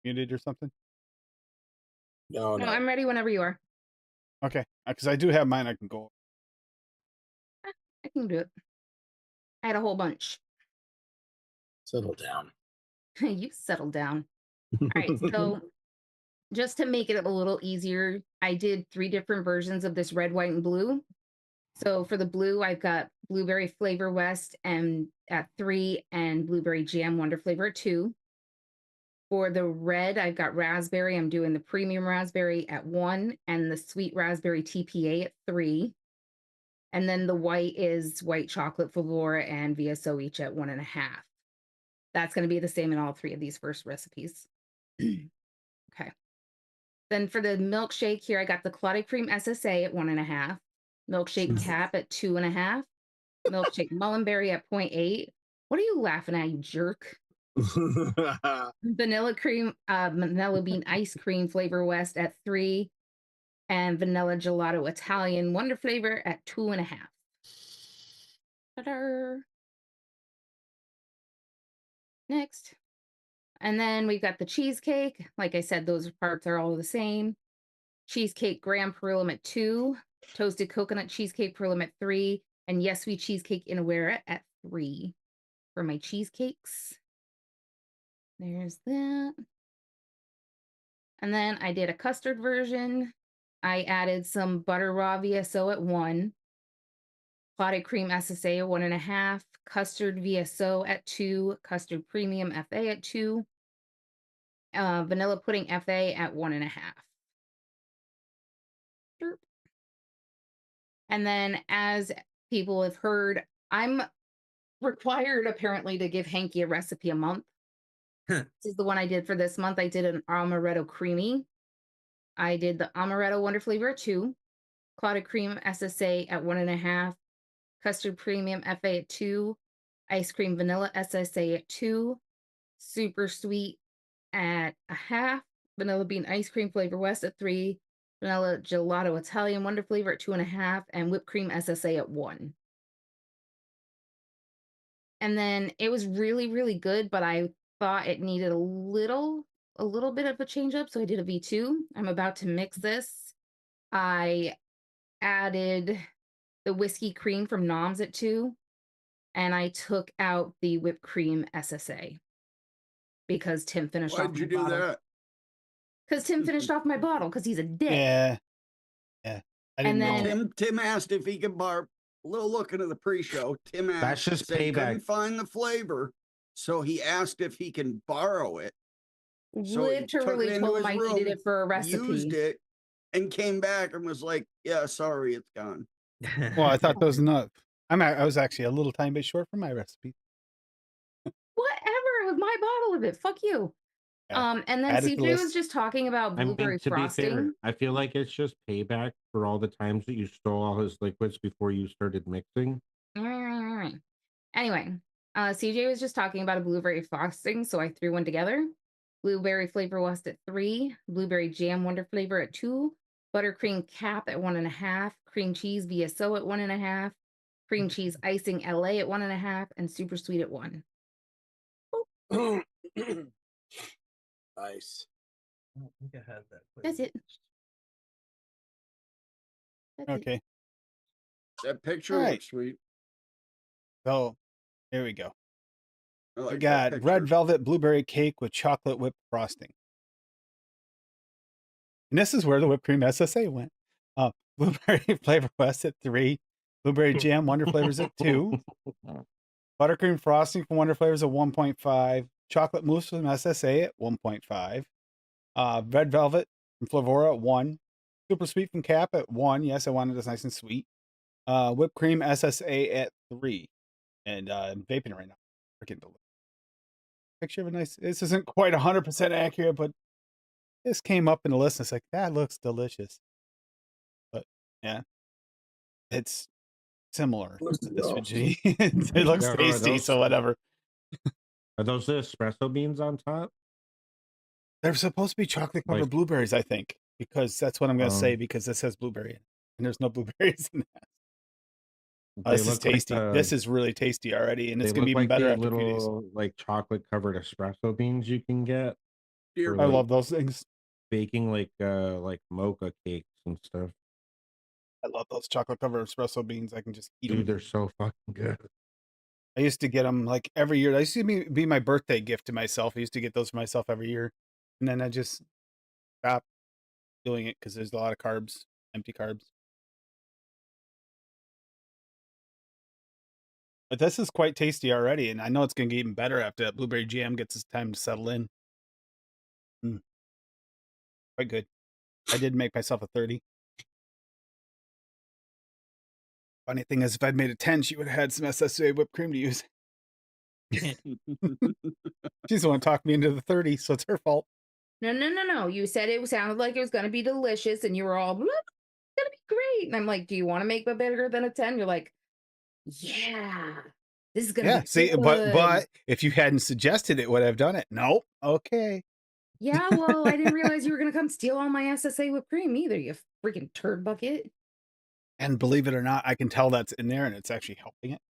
Muted or something? No, No, no. I'm ready whenever you are. Okay, because I do have mine. I can go. I can do it. I had a whole bunch. Settle down. You settle down. All right, so just to make it a little easier, I did 3 different versions of this red, white, and blue. So for the blue, I've got blueberry flavor west and at 3 and blueberry jam wonder flavor at 2. For the red, I've got raspberry. I'm doing the premium raspberry at 1 and the sweet raspberry TPA at 3. And then the white is white chocolate Flavora and VSO each at 1.5. That's going to be the same in all 3 of these first recipes. Okay. Then for the milkshake here, I got the clotted cream SSA at 1.5, milkshake cap at 2.5, milkshake mullenberry at 0.8. What are you laughing at, you jerk? Vanilla cream, vanilla bean ice cream flavor West at 3, and vanilla gelato Italian wonder flavor at 2.5. Ta-da. Next. And then we've got the cheesecake. Like I said, those parts are all the same. Cheesecake graham pearlum at 2, toasted coconut cheesecake pearlum at 3, and Yes Sweet cheesecake inawera at 3 for my cheesecakes. There's that. And then I did a custard version. I added some butter raw VSO at 1, clotted cream SSA at 1.5, custard VSO at 2, custard premium FA at 2, vanilla pudding FA at 1.5. And then, as people have heard, I'm required apparently to give Hanky a recipe a month. This is the one I did for this month. I did an amaretto creamy. I did the amaretto wonder flavor at 2, clotted cream SSA at 1.5, custard premium FA at 2, ice cream vanilla SSA at 2, super sweet at 0.5, vanilla bean ice cream flavor West at 3, vanilla gelato Italian wonder flavor at 2.5, and whipped cream SSA at 1. And then it was really, really good, but I thought it needed a little bit of a change up, so I did a V2. I'm about to mix this. I added the whiskey cream from Noms at 2, and I took out the whipped cream SSA because Tim finished off Why'd you my do bottle. that? Because Tim finished off my bottle because he's a dick. Yeah. Yeah. I didn't And know. then- Tim asked if he could borrow. A little look into the pre-show. Tim asked, That's just said he couldn't payback. find the flavor, so he asked if he can borrow it. So he took Literally it into told his him I room, needed it for a used recipe. it, and came back and was like, "Yeah, sorry, it's gone." Well, I thought those enough. I was actually a little tiny bit short for my recipe. Whatever, with my bottle of it. Fuck you. Yeah. And then Add it to the CJ was list. just talking about I mean, blueberry to be frosting. fair, I feel like it's just payback for all the times that you stole all his liquids before you started mixing. Anyway, CJ was just talking about a blueberry frosting, so I threw one together. Blueberry flavor West at 3, blueberry jam wonder flavor at 2, buttercream cap at 1.5, cream cheese VSO at 1.5, cream cheese icing LA at 1.5, and super sweet at 1. Nice. I don't think I had that. That's it. That's it. Okay. That picture All right. looks sweet. So here we go. I like We that got red picture. velvet blueberry cake with chocolate whipped frosting. And this is where the whipped cream SSA went. Blueberry flavor West at 3, blueberry jam wonder flavors at 2, buttercream frosting from Wonder Flavors at 1.5, chocolate mousse from SSA at 1.5, red velvet from Flavora at 1, super sweet from Cap at 1. Yes, I wanted this nice and sweet. Whipped cream SSA at 3, and I'm vaping right now. Freaking delicious. Picture of a nice. This isn't quite 100% accurate, but this came up in the list. And it's like that looks delicious. But yeah, it's similar to this would be. It looks There are tasty, those- so whatever. Are those the espresso beans on top? They're supposed to be chocolate covered Like- blueberries, I think, because that's what I'm going to say Um, because this has blueberry in it, and there's no blueberries in that. They This is look like tasty. the- This is really tasty already, and They it's going to be look even like better the after a few days. little like chocolate covered espresso beans you can get Dear for, I like, love those things. baking like mocha cakes and stuff. I love those chocolate covered espresso beans. I can just eat Dude, them. they're so fucking good. I used to get them like every year. That used to be my birthday gift to myself. I used to get those for myself every year. And then I just stopped doing it because there's a lot of carbs, empty carbs. But this is quite tasty already. And I know it's going to get even better after that blueberry jam gets its time to settle in. Quite good. I did make myself a 30. Funny thing is, if I'd made a 10, she would have had some SSA whipped cream to use. She's the one who talked me into the 30, so it's her fault. No. You said it sounded like it was going to be delicious, and you were all, "Blah, it's going to be great." And I'm like, do you want to make it better than a 10? You're like, yeah, this is going to Yeah. be See, good. but if you hadn't suggested it, would I have done it? Nope. Okay. Yeah, well, I didn't realize you were going to come steal all my SSA whipped cream either, you freaking turd bucket. And believe it or not, I can tell that's in there, and it's actually helping it.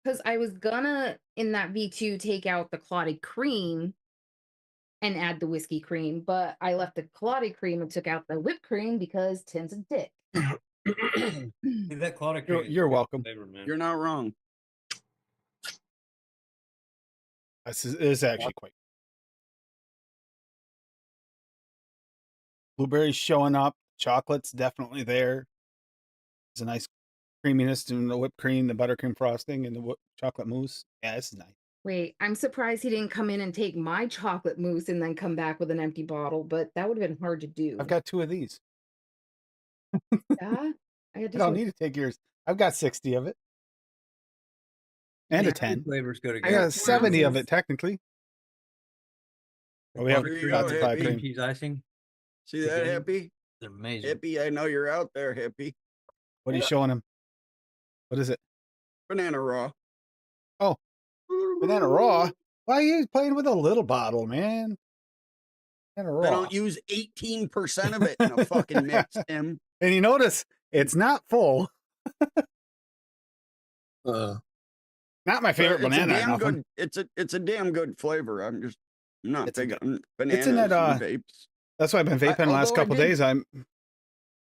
Because I was gonna, in that V2, take out the clotted cream and add the whiskey cream, but I left the clotted cream and took out the whipped cream because Tim's a dick. Dude, that clotted cream. You're welcome. Flavor, man. You're not wrong. This is actually quite. Blueberries showing up. Chocolate's definitely there. It's a nice creaminess in the whipped cream, the buttercream frosting, and the chocolate mousse. Yeah, this is nice. Wait, I'm surprised he didn't come in and take my chocolate mousse and then come back with an empty bottle, but that would have been hard to do. I've got 2 of these. Yeah, I had I to don't need to take yours. I've got 60 of it. And a These two 10. flavors go I together. I got got 2 70 of ounces. it, technically. The Oh, we have clotted There you cream go, lots of five hippie. cream. cheese icing. See that, Together. Hippie? They're amazing. Hippie, I know you're out there, Hippie. What are you showing him? What is it? Banana raw. Oh, banana raw. Why are you playing with a little bottle, man? Banana They raw. don't use 18% of it in a fucking mix, Tim. And you notice it's not full. Uh, Not my favorite But it's a banana. or damn nothing. good. It's a damn good flavor. I'm not It's a big good- on bananas in that, and vapes. That's why I've been vaping the last although I couple did- days.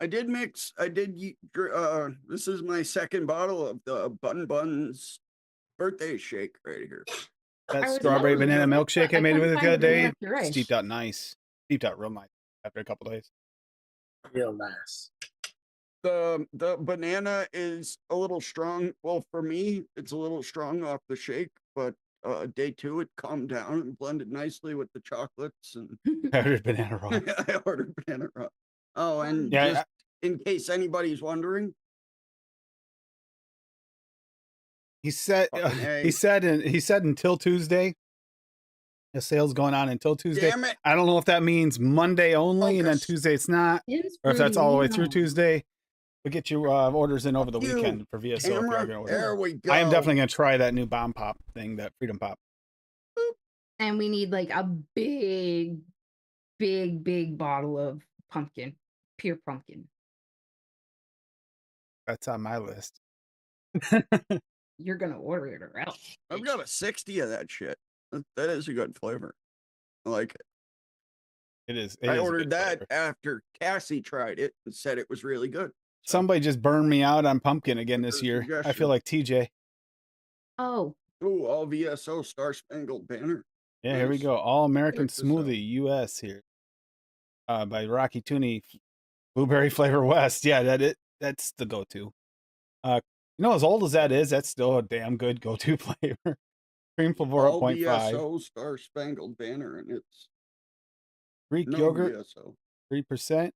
I did mix. This is my second bottle of the Bun Buns birthday shake right here. That I was strawberry wondering, banana but milkshake I I made couldn't with it the find other it in day. the Puree. Steeped out nice. Steeped out real nice after a couple days. real nice. The banana is a little strong. Well, for me, it's a little strong off the shake, but day 2 it calmed down and blended nicely with the chocolates, and I ordered banana raw. I ordered banana raw. Oh, and Yeah, just in case anybody's wondering, he said Fucking A. he said until Tuesday. The sale's going on until Tuesday. damn it, I don't know if that means Monday only, and then Focus. Tuesday it's not, Tim's or if that's fruity, all the way you through know. Tuesday. We'll get you orders in over the You weekend for VSO if you are camera. going to order. There we go. I am definitely going to try that new bomb pop thing, that Freedom Pop. And we need like a big bottle of pumpkin, pure pumpkin. That's on my list. You're gonna order it or else. I've got a 60 of that shit. That is a good flavor. I like it. It is. I ordered that after Cassie tried it and said it was really good. So, Somebody just burned me out on pumpkin again this Good year. I suggestion. feel like TJ. Oh, ooh, all VSO Star Spangled Banner. Yeah, here we Nice. go. All American Check this out. Smoothie US here. By Rocky Tooney, Blueberry Flavor West. Yeah, that's the go-to. As old as that is, that's still a damn good go-to flavor. Cream flavor All 0.5. VSO Star Spangled Banner, and it's Greek no yogurt VSO. 3%.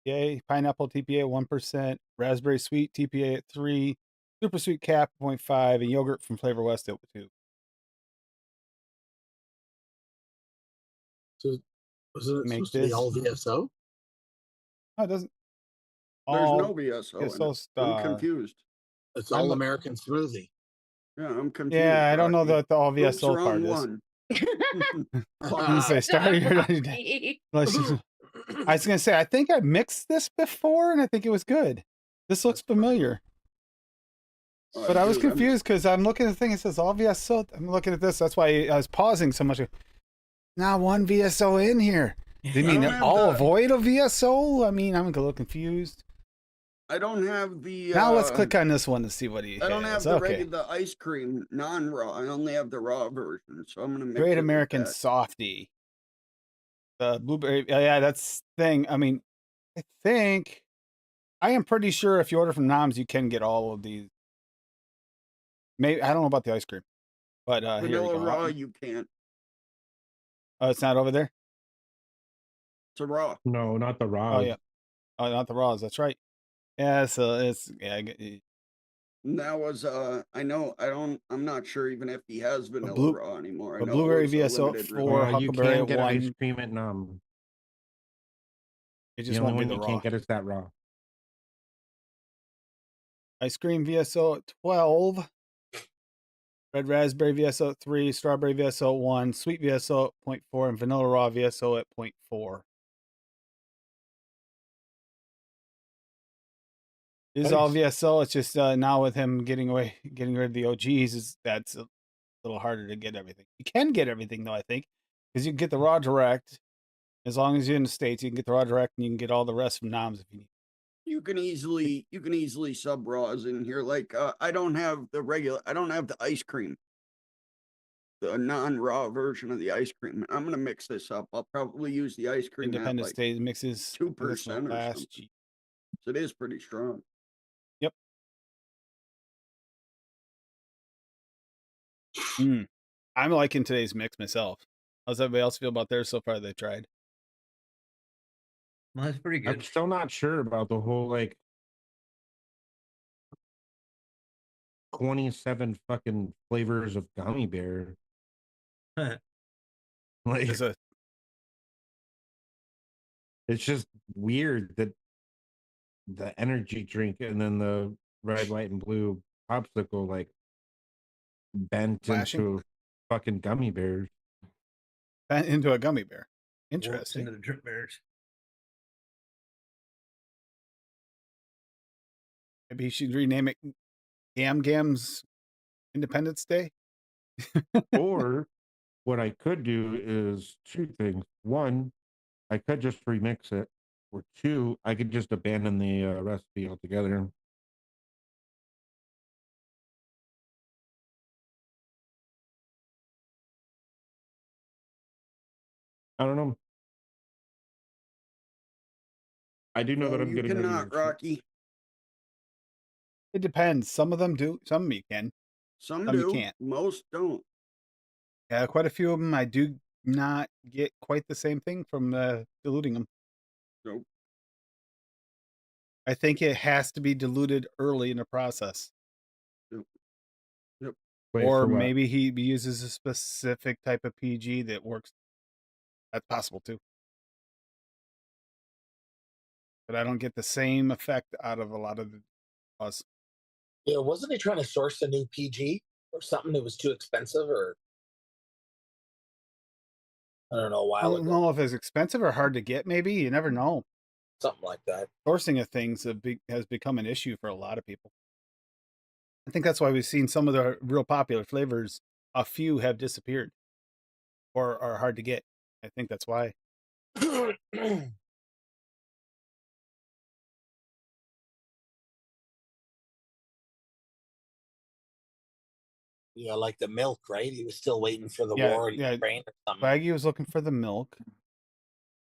Yay. Pineapple TPA 1%. Raspberry sweet TPA at 3. Super sweet cap 0.5, and yogurt from Flavor West at 2. So, was it Make supposed to be this- all VSO? No, it doesn't. There's All no VSO. in VSO it. star. I'm confused. It's I'm all a- American smoothie. Yeah, I'm confused. Yeah, I don't know Rocky. that the all Oops, VSO wrong part is. one. I was gonna say, start your Rocky. I was gonna say, I think I mixed this before, and I think it was good. This looks familiar, but I was Dude, I'm- confused because I'm looking at the thing. It says all VSO. I'm looking at this. That's why I was pausing so much. Not one VSO in here. Do you I mean don't have all the- void of VSO? I mean, I'm a little confused. I don't have the. Now let's click on this one to see what he I don't have has. the Okay. the ice cream non-raw. I only have the raw version, so I'm gonna mix it Great with American that. Softie. The blueberry. Yeah, that's thing. I mean, I think I am pretty sure if you order from Noms, you can get all of these. Maybe I don't know about the ice cream, but here we Vanilla go. raw, you can't. Oh, it's not over there. It's a raw. No, not the raw. Oh yeah. Oh, not the raws. That's right. Yeah. So it's I get- And that was I'm not sure even if he has vanilla blue- raw anymore. I a know it blueberry was a VSO limited for release. Or you Huckleberry can at get ice 1. cream at It The just only won't be one the you raw. can't get is that raw. Ice cream VSO at 12. Red raspberry VSO at 3. Strawberry VSO at 1. Sweet VSO at 0.4. And vanilla raw VSO at 0.4. This is all Nice. VSO. It's just now with him getting rid of the OGs, that's a little harder to get everything. You can get everything though, I think, because you can get the raw direct. As long as you're in the States, you can get the raw direct and you can get all the rest from NOMs if you need. You can easily sub raws in here. Like I don't have the ice cream, the non-raw version of the ice cream. I'm gonna mix this up. I'll probably use the ice cream at Independence like Day mixes 2% this or last something. G. So it is pretty strong. Yep. I'm liking today's mix myself. How's everybody else feel about theirs so far? They tried. Mine's pretty I'm good. still not sure about the whole like 27 fucking flavors of gummy bear. Like, There's a it's just weird that the energy drink and then the red, white, and blue popsicle like bent flashing into fucking gummy bears. into a gummy bear. Warps Interesting. into the drip bears. Maybe you should rename it Gam Gam's Independence Day. Or what I could do is two things. One, I could just remix it. Or two, I could just abandon the recipe altogether. I don't know. I do know that No, I'm you getting ready cannot, to Rocky. It depends. Some of them do. Some of them you can. Some Some you do. can't. Most don't. Yeah, quite a few of them I do not get quite the same thing from diluting them. Nope. I think it has to be diluted early in the process. Yep. Wait, Or for what? maybe he uses a specific type of PG that works. That's possible too. But I don't get the same effect out of a lot of the us. Yeah, wasn't he trying to source a new PG or something that was too expensive, or I don't know, a I while don't ago, know if it's expensive or hard to get. Maybe you never know. something like that. Sourcing of things has become an issue for a lot of people. I think that's why we've seen some of the real popular flavors. A few have disappeared or are hard to get. I think that's why. Yeah, like the milk, right? He was still waiting for the Yeah, war in yeah. Ukraine or something. Baggy was looking for the milk,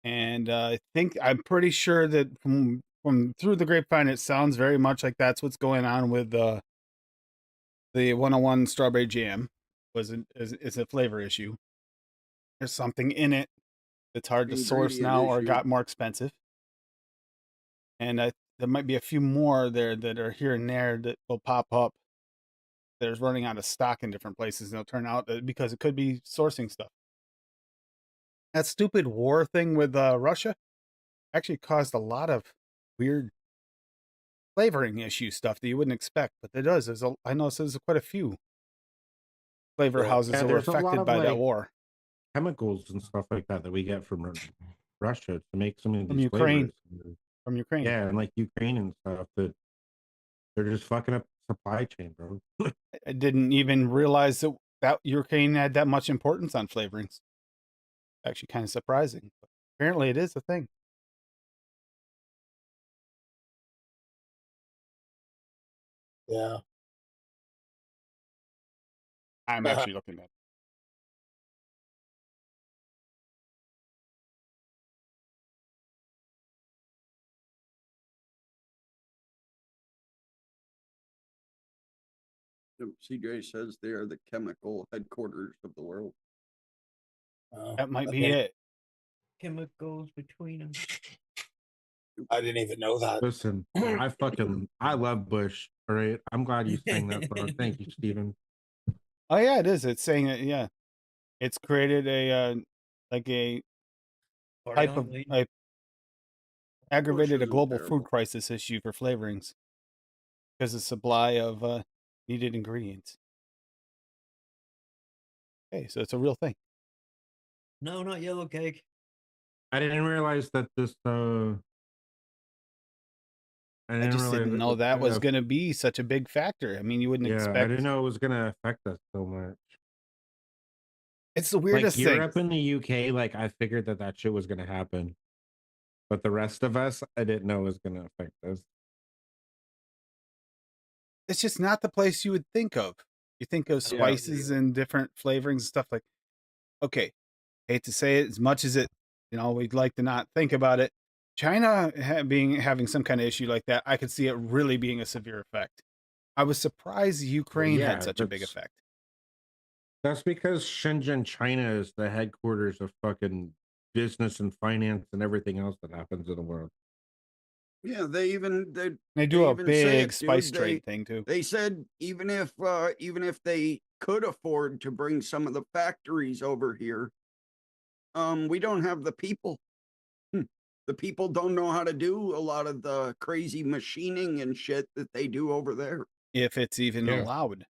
and I'm pretty sure that from through the grapevine, it sounds very much like that's what's going on with the 101 strawberry jam. Is a flavor issue. There's something in it that's hard to source Ingredient now or issue. got more expensive, and there might be a few more there that are here and there that will pop up. There's running out of stock in different places, and they'll turn out because it could be sourcing stuff. That stupid war thing with Russia actually caused a lot of weird flavoring issue stuff that you wouldn't expect, but it does. I noticed there's quite a few flavor Yeah. houses Yeah, that were there's a lot affected of, by that like, war chemicals and stuff like that we get from Russia to make some of from these Ukraine. flavors. From Ukraine, Yeah, and like Ukraine and stuff that they're just fucking up the supply chain, bro. I didn't even realize that Ukraine had that much importance on flavorings. Actually, kind of surprising. But apparently, it is a thing. Yeah. I'm actually looking at it. CJ says they are the chemical headquarters of the world. That might be Okay. it. Chemicals between them. I didn't even know that. Listen, I love Bush. All right, I'm glad you sang that song. Thank you, Steven. Oh yeah, it is. It's saying it. Yeah, it's created a like a Party type on, of Lee. aggravated a isn't global terrible. food crisis issue for flavorings because of supply of needed ingredients. Okay, so it's a real thing. No, not yellow cake. I didn't realize that this. I just didn't know that was gonna. going to be such a big factor. I mean, you wouldn't Yeah, I expect. didn't know it was gonna affect us so much. It's the Like weirdest thing. Europe and the UK, like I figured that shit was gonna happen, but the rest of us, I didn't know was gonna affect us. It's just not the place you would think of. You think of Yeah. spices and different flavorings and stuff like. Okay, hate to say it, as much as it, we'd like to not think about it. China having some kind of issue like that, I could see it really being a severe effect. I was surprised Ukraine yeah, had such a big that's- effect. That's because Shenzhen, China, is the headquarters of fucking business and finance and everything else that happens in the world. Yeah, they even They do a even say big it, spice dude. trade thing too. They said even if they could afford to bring some of the factories over here, we don't have the people. The people don't know how to do a lot of the crazy machining and shit that they do over there. If it's even Yeah. allowed.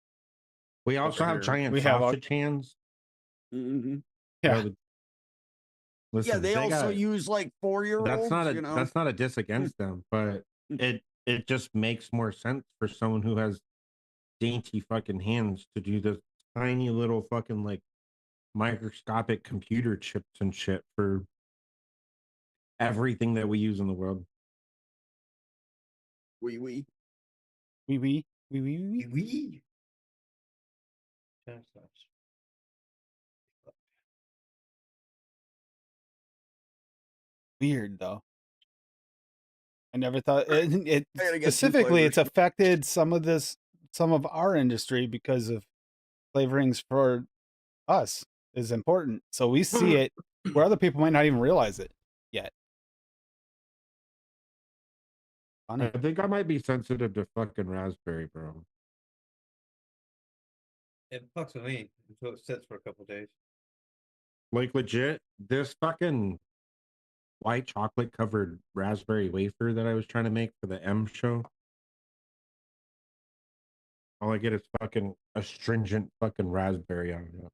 We also over have here. giant We have sausage hands. Hmm. Yeah. Listen, Yeah, they also got, use like 4-year-olds. that's not a diss against them, but it just makes more sense for someone who has dainty fucking hands to do this tiny little fucking like microscopic computer chips and shit for everything that we use in the world. We. Wee. Wee. Weird though. I never thought it I gotta get two specifically it's flavors. affected some of our industry because of flavorings for us is important. So we see it where other people might not even realize it yet. Funny. I think I might be sensitive to fucking raspberry, bro. It fucks with me until it sits for a couple days. Like legit, this fucking white chocolate covered raspberry wafer that I was trying to make for the M show. All I get is fucking astringent fucking raspberry out of it.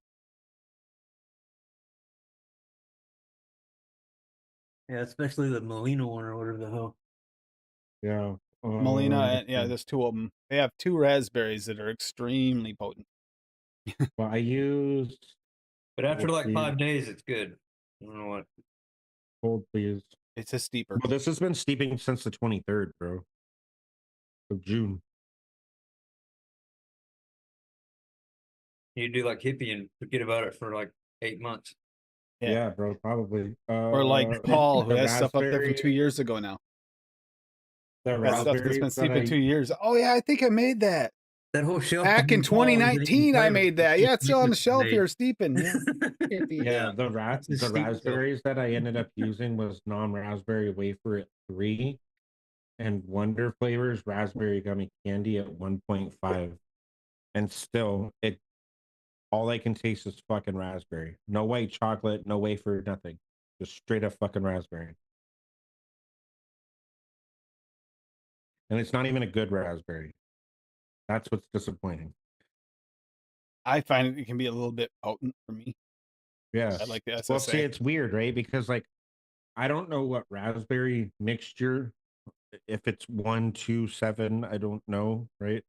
Yeah, especially the Molina one or whatever the hell. Yeah. Molina, and yeah, there's two of them. They have two raspberries that are extremely potent. Well, I used. But after like Please. 5 days, it's good. I don't know what. Hold, please. It's a steeper. Well, this has been steeping since the 23rd, bro. Of June. You do like hippie and forget about it for like 8 months. Yeah, bro, probably. Or like Paul, who the has stuff up there from 2 raspberry- years ago now. The That stuff that's been raspberries that steeping I 2 years. Oh yeah, I think I made that. That whole shelf. Back in behind Paul is eating 2019, I flavor. made that. Yeah, it's still on the shelf Made. here, steeping. Yeah. Yeah, the It's a steep raspberries that I ended up using was non-raspberry wafer at 3 and Wonder Flavors raspberry gummy candy at 1.5. And still all I can taste is fucking raspberry. No white chocolate, no wafer, nothing. Just straight up fucking raspberry. And it's not even a good raspberry. That's what's disappointing. I find it can be a little bit potent for me. Yeah. I like the SSA. Well, see, it's weird, right? Because like I don't know what raspberry mixture, if it's 1, 2, 7, I don't know, right?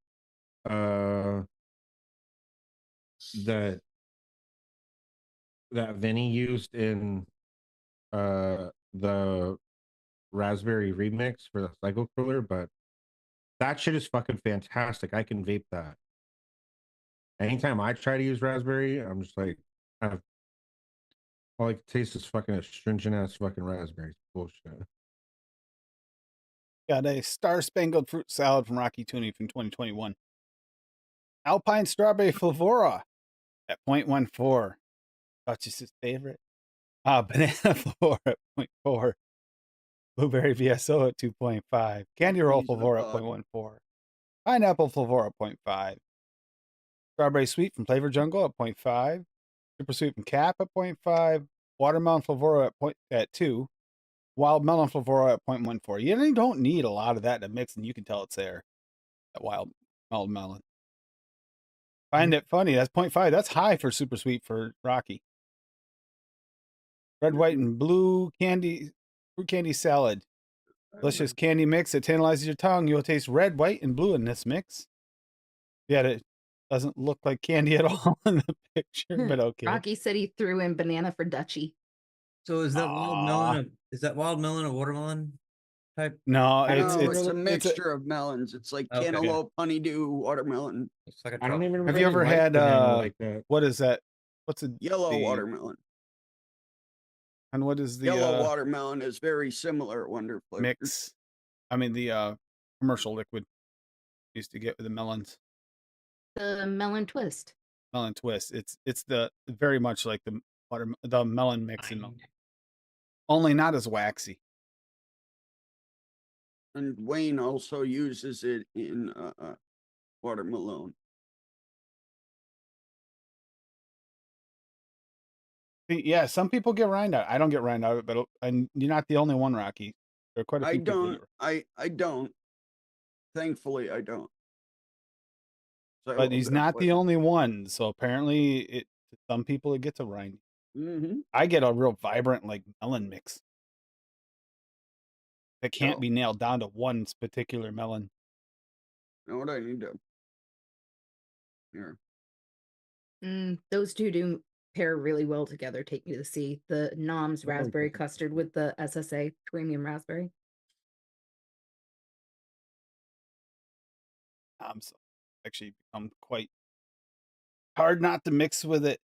That Vinny used in the raspberry remix for the cycle cooler, but that shit is fucking fantastic. I can vape that. Anytime I try to use raspberry, I'm just like, all I can taste is fucking astringent ass fucking raspberries. Bullshit. Got a Star Spangled Fruit Salad from Rocky Tooney from 2021. Alpine Strawberry Flavora at 0.14. Duchess's favorite. Banana Flavora at 0.4. Blueberry VSO at 2.5. Candy Roll Pizza Flavora at Hut. 0.14. Pineapple Flavora at 0.5. Strawberry Sweet from Flavor Jungle at 0.5. Super Sweet from Cap at 0.5. Watermelon Flavora at 2. Wild melon flavora at 0.14. You don't need a lot of that to mix, and you can tell it's there. That wild melon. Find it funny. That's 0.5. That's high for super sweet for Rocky. Red, white, and blue candy, fruit candy salad. Delicious candy mix that tantalizes your tongue. You'll taste red, white, and blue in this mix. Yet it doesn't look like candy at all in the picture, but okay. Rocky said he threw in banana for Dutchie. So is that wild Aw. melon? Is that wild melon a watermelon type? No, I don't it's No, even it's a really- mixture of melons. It's like Okay. cantaloupe, honeydew, watermelon, It's like a I don't tropical. even. Have you really ever like had banana like that. what is that? What's a yellow the, watermelon. and what is the Yellow watermelon is very similar Wonder flavor. mix? I mean the commercial liquid used to get with the melons. The melon twist. Melon twist. It's the very much like the melon mix and only not as waxy. And Wayne also uses it in watermelon. Yeah, some people get rind out. I don't get rind out of it, but and you're not the only one, Rocky. There are quite a I few people. don't. I don't. Thankfully, I don't. So I But love he's that not the flavor. only one. So apparently, some people it gets a rind. Mhm. I get a real vibrant like melon mix. That can't So, be nailed down to one particular melon. you know what I need to? Here. Those two do pair really well together. Take me to see the Nom's Oh, raspberry okay. custard with the SSA premium raspberry. So actually become quite hard not to mix with it.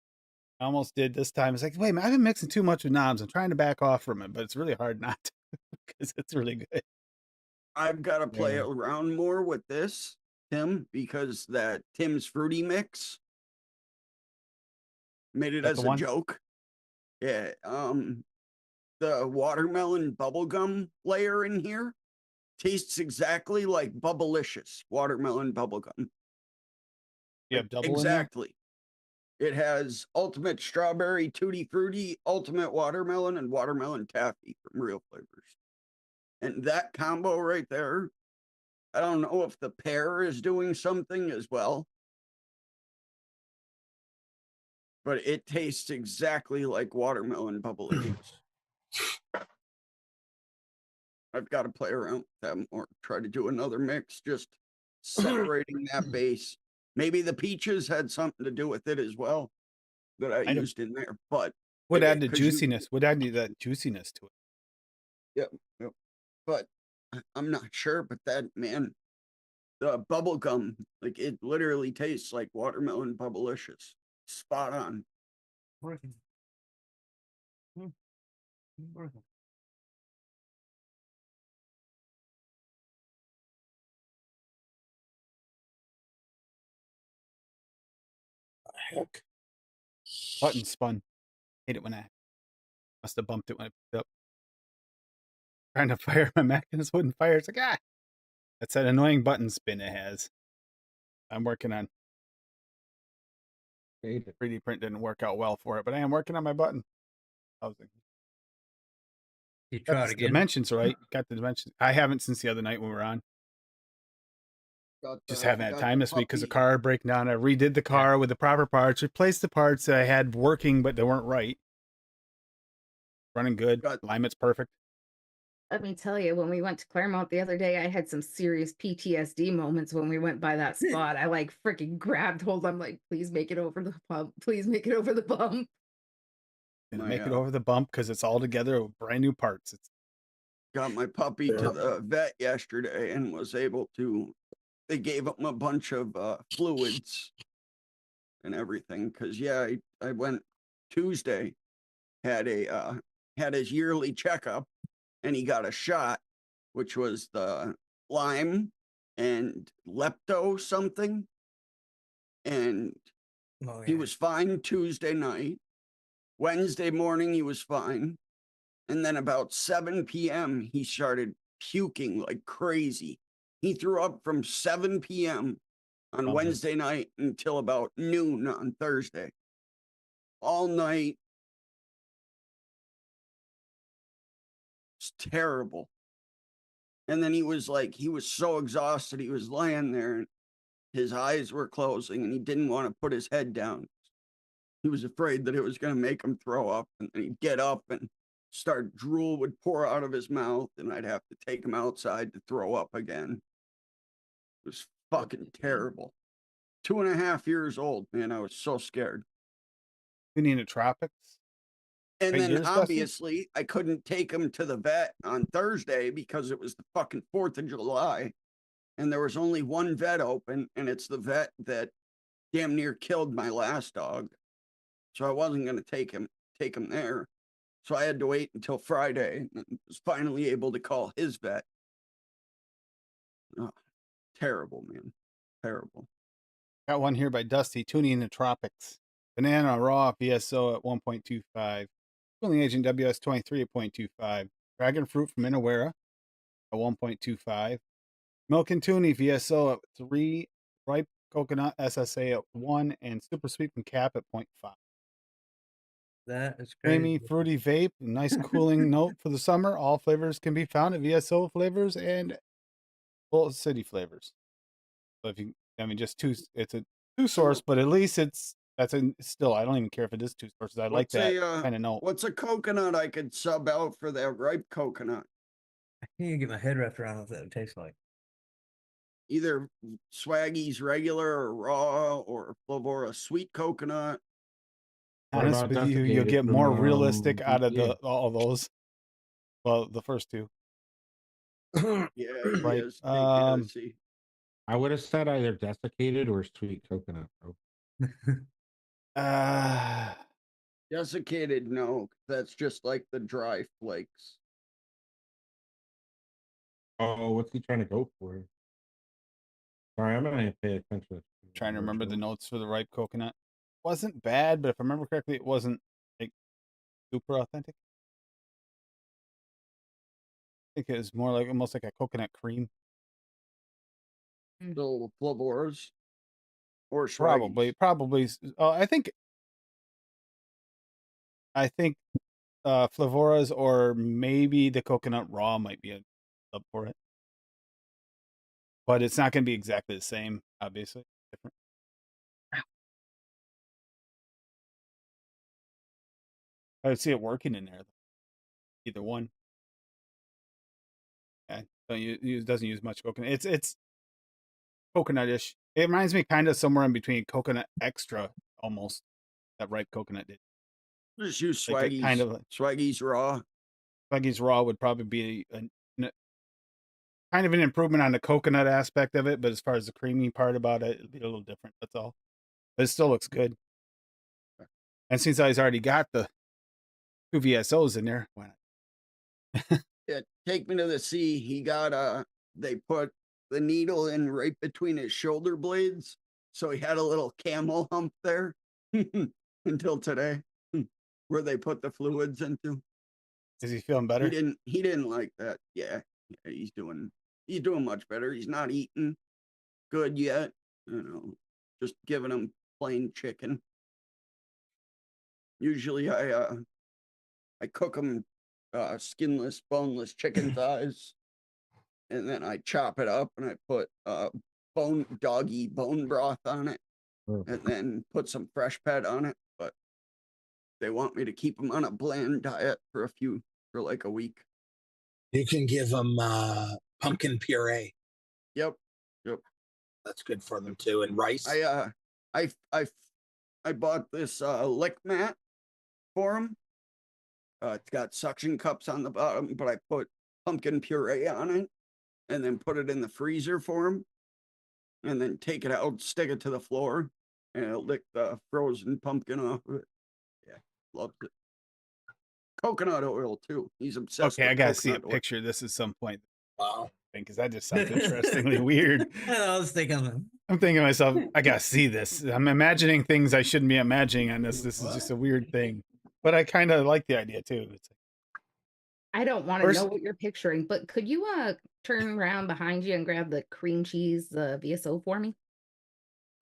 I almost did this time. It's like, wait, man, I've been mixing too much with Noms. I'm trying to back off from it, but it's really hard not to because it's really good. I've got to play Yeah. around more with this, Tim, because that Tim's fruity mix made it That as the a one? joke. Yeah. The watermelon bubblegum layer in here tastes exactly like Bubblicious watermelon bubblegum. You have double in there? Exactly. It has ultimate strawberry, tutti frutti, ultimate watermelon, and watermelon taffy from Real Flavors. And that combo right there, I don't know if the pear is doing something as well, but it tastes exactly like watermelon Bubblicious. I've got to play around with that more. Try to do another mix, just separating that base. Maybe the peaches had something to do with it as well that I don't- used in there, but Would add the 'cause you- juiciness. Would add that juiciness to it. Yep. But I'm not sure. But that man, the bubble gum, like it literally tastes like watermelon Bubblicious. Spot on. Working. Working. Heck. Button spun. Hate it when I must have bumped it when I picked it up. Trying to fire my Mac and this wouldn't fire. It's like, that's that annoying button spin it has. I'm working on 3D print didn't work out well for it, but I am working on my button. Housing. You Got try it the again. dimensions right. Got the dimensions. I haven't since the other night when we were on. Just haven't had time this week because the car breaking down. I redid the car with the proper parts, replaced the parts that I had working, but they weren't right. Running good. Alignment's perfect. Let me tell you, when we went to Claremont the other day, I had some serious PTSD moments when we went by that spot. I like freaking grabbed hold. I'm like, please make it over the bump. Please make it over the bump. Gonna make it over the bump because it's all together with brand new parts. It's Got my puppy to the vet yesterday and was able to. They gave him a bunch of fluids and everything. Cause I went Tuesday, had his yearly checkup, and he got a shot, which was the Lyme and lepto something. And he was fine Tuesday night. Wednesday morning, he was fine. And then about 7 p.m., he started puking like crazy. He threw up from 7 p.m. on Wednesday night until about noon on Thursday. All night. It's terrible. And then he was so exhausted. He was laying there and his eyes were closing and he didn't want to put his head down. He was afraid that it was going to make him throw up. And then he'd get up and drool would pour out of his mouth and I'd have to take him outside to throw up again. It was fucking terrible. 2.5 years old, man. I was so scared. Tuning the tropics. And Right, then yours, Dusty? obviously I couldn't take him to the vet on Thursday because it was the fucking 4th of July. And there was only one vet open, and it's the vet that damn near killed my last dog. So I wasn't gonna take him there. So I had to wait until Friday and was finally able to call his vet. Oh, terrible, man. Terrible. Got one here by Dusty. Tuning the tropics. Banana raw VSO at 1.25. Cooling agent WS23 at 0.25. Dragon fruit from Inawera at 1.25. Milk and Toonie VSO at 3. Ripe coconut SSA at 1. And super sweet from Cap at 0.5. That is Creamy, crazy. fruity vape. Nice cooling note for the summer. All flavors can be found at VSO flavors and Full City flavors. So if you, I mean, just two. It's a two source, but at least still. I don't even care if it is two sources. I like that kind of note. What's a coconut I could sub out for that ripe coconut? I can't even get my head wrapped around what that would taste like. Either Swaggy's regular or raw or Flavora sweet coconut. What Honest about with you, you'll desiccated get more from, realistic out of BG? all those. Well, the first two. Yeah, Right. yes. Take care. See. I would have said either desiccated or sweet coconut, bro. Desiccated, no. That's just like the dry flakes. Oh, what's he trying to go for? Sorry, I'm gonna pay attention. Trying to remember the notes for the ripe coconut. Wasn't bad, but if I remember correctly, it wasn't like super authentic. I think it was more like almost like a coconut cream. So Flavoras or Swaggy's. Probably. I think Flavoras or maybe the coconut raw might be a sub for it. But it's not going to be exactly the same, obviously. Different. I would see it working in there. Either one. Yeah, doesn't use much coconut. It's coconut-ish. It reminds me kind of somewhere in between coconut extra, almost. That ripe coconut did. Just use Like Swaggy's. kind of Swaggy's raw. Swaggy's raw would probably be kind of an improvement on the coconut aspect of it, but as far as the creamy part about it, it'd be a little different. That's all. But it still looks good. And since I's already got the 2 VSOs in there, why not? Yeah, take me to the sea. He got they put the needle in right between his shoulder blades, so he had a little camel hump there until today, where they put the fluids into. Is he feeling better? He didn't like that. Yeah, he's doing much better. He's not eating good yet. You know, just giving him plain chicken. Usually I cook him skinless, boneless chicken thighs, and then I chop it up and I put doggy bone broth on it, and then put some fresh pet on it. But they want me to keep them on a bland diet for like a week. You can give them pumpkin puree. Yep. That's good for them too, and rice. I bought this lick mat for him. It's got suction cups on the bottom, but I put pumpkin puree on it and then put it in the freezer for him, and then take it out, stick it to the floor, and it'll lick the frozen pumpkin off of it. Yeah, loves it. Coconut oil too. He's obsessed. Okay, with I gotta see a coconut oil. picture of this at some point. Wow. Because that just sounds interestingly weird. I was thinking, I'm thinking to myself, I gotta see this. I'm imagining things I shouldn't be imagining on this. This is just a weird thing. But I kind of like the idea too. It's I don't want to know what you're picturing, but could you turn around behind you and grab the cream cheese, the VSO for me?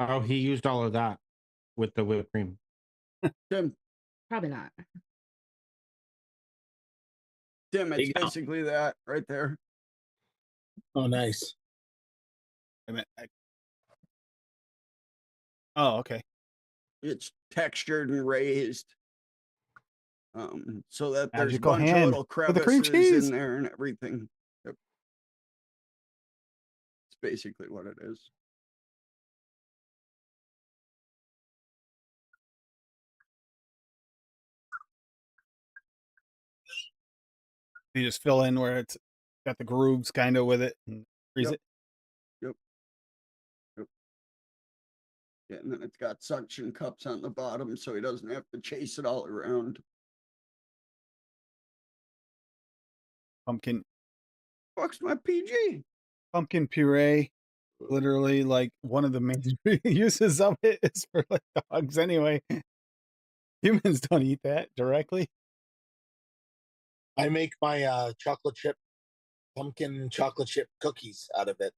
Oh, he used all of that with the whipped cream. Tim, Probably not. Tim, There it's you go. basically that right there. Oh, nice. I mean, oh, okay. It's textured and raised. So that there's a Magical bunch of hand little with the cream crevices cheese. in there and everything. Yep. It's basically what it is. You just fill in where it's got the grooves kind of with it and freeze Yep. it. Yeah, and then it's got suction cups on the bottom so he doesn't have to chase it all around. Pumpkin Fuck's my PG. puree. Literally, like one of the main uses of it is for like dogs. Anyway, humans don't eat that directly. I make my pumpkin chocolate chip cookies out of it.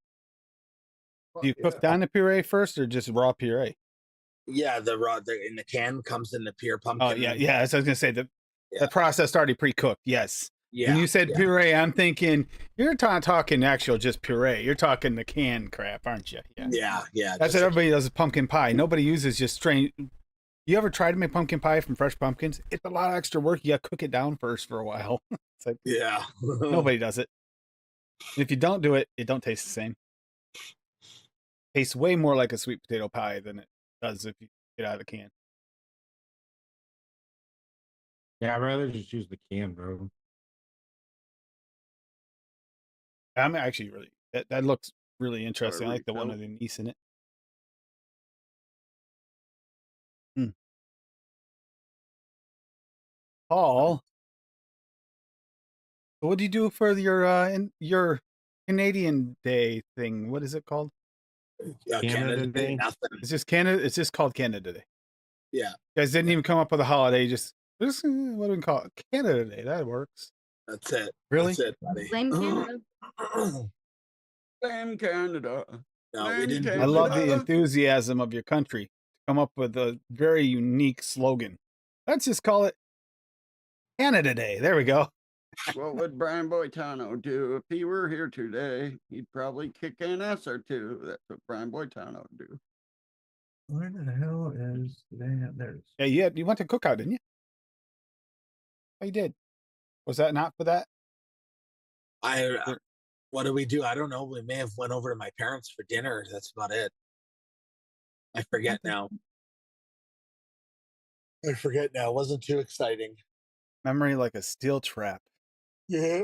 Do you cook down the puree first, or just raw puree? Yeah, the in the can comes in the pure pumpkin. Oh yeah. So I was gonna say the Yeah. process already pre-cooked. Yes. Yeah. When you said yeah. puree, I'm thinking you're talking actual just puree. You're talking the canned crap, aren't you? Yeah. That's what everybody does is pumpkin pie. Nobody uses just straight. You ever tried to make pumpkin pie from fresh pumpkins? It's a lot of extra work. You got to cook it down first for a while. It's like Yeah. nobody does it. And if you don't do it, it don't taste the same. Tastes way more like a sweet potato pie than it does if you get out of the can. Yeah, I'd rather just use the can, bro. I'm actually really that looks really interesting. I like the one refill. with the anise in it. Paul, what do you do for your Canadian Day thing? What is it called? Canada Day? Day, nothing. It's just Canada. It's just called Canada Day. Yeah, You guys didn't even come up with a holiday. Just what do we call it? Canada Day. That works. that's it. Really? That's it, buddy. Blame Canada. Blame Canada. No, we Blame didn't do I love the Canada. enthusiasm of your country to come up with a very unique slogan. Let's just call it Canada Day. There we go. What would Brian Boitano do if he were here today? He'd probably kick an ass or two. That's what Brian Boitano would do. Where the hell is that? There's Yeah, you went to cookout, didn't you? Oh, you did. Was that not for that? What do we do? I don't know. We may have went over to my parents for dinner. That's about it. I forget now. It wasn't too exciting. Memory like a steel trap. Yeah.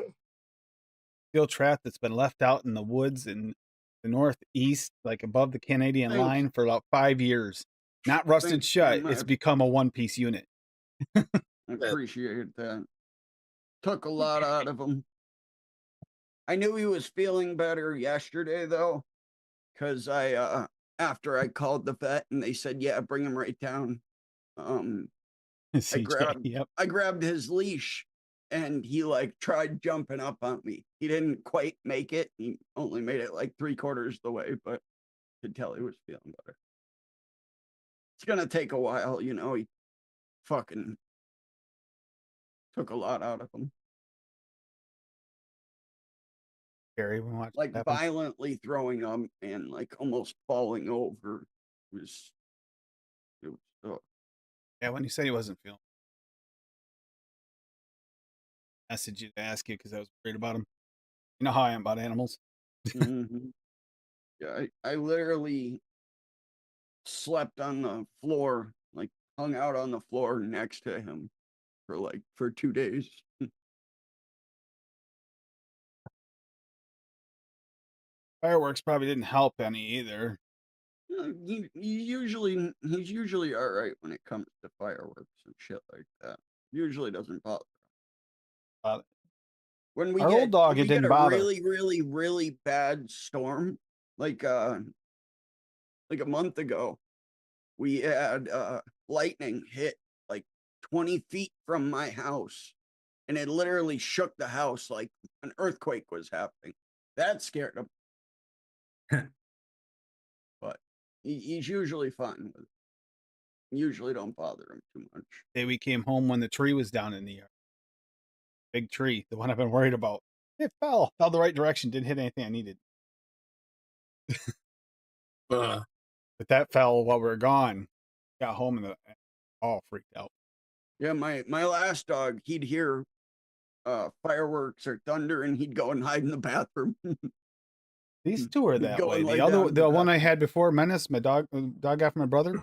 Steel trap that's been left out in the woods in the northeast, like above the Canadian Thanks. line for about 5 years. Not rusted Thanks, shut. man. It's become a one-piece unit. I appreciate that. Took a lot out of him. I knew he was feeling better yesterday though, because I after I called the vet and they said, yeah, bring him right down. CJ, I grabbed his leash and he like tried jumping up on me. He didn't quite make it. He only made it like 3/4 the way, but could tell he was feeling better. It's gonna take a while, you know. He fucking took a lot out of him. Gary, we watched Like violently throwing up and like almost falling over. It was Yeah, when you said he wasn't feeling, I messaged you to ask you because I was worried about him. You know how I am about animals. Mhm. Yeah, I literally slept on the floor, like hung out on the floor next to him for 2 days. Fireworks probably didn't help any either. He's usually all right when it comes to fireworks and shit like that. Usually doesn't bother. When we Our get old dog, when it we get didn't a bother. really bad storm, like a month ago, we had lightning hit like 20 feet from my house, and it literally shook the house like an earthquake was happening. That scared him. But he's usually fine with it. Usually don't bother him too much. Day we came home when the tree was down in the yard. big tree, the one I've been worried about. It fell the right direction, didn't hit anything I needed. Uh, But that fell while we were gone. Got home and all freaked out. Yeah, my last dog, he'd hear fireworks or thunder, and he'd go and hide in the bathroom. These two are He'd that go way. and lay The down other, in the the one I bathroom. had before, Menace, my dog got from my brother.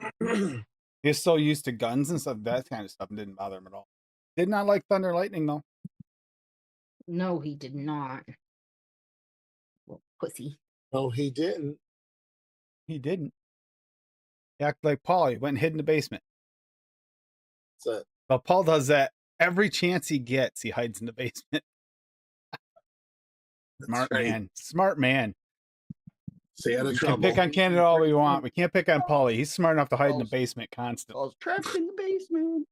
He's so used to guns and stuff, that kind of stuff, and didn't bother him at all. Did not like thunder and lightning though. No, he did not. Well, pussy. no, he didn't. He didn't. He acted like Paul. He went and hid in the basement. So, But Paul does that every chance he gets. He hides in the basement. Smart right. man. Smart man. Stay out of We can trouble. pick on Canada all we want. We can't pick on Paulie. He's smart enough to hide in the basement constantly. I was trapped in the basement.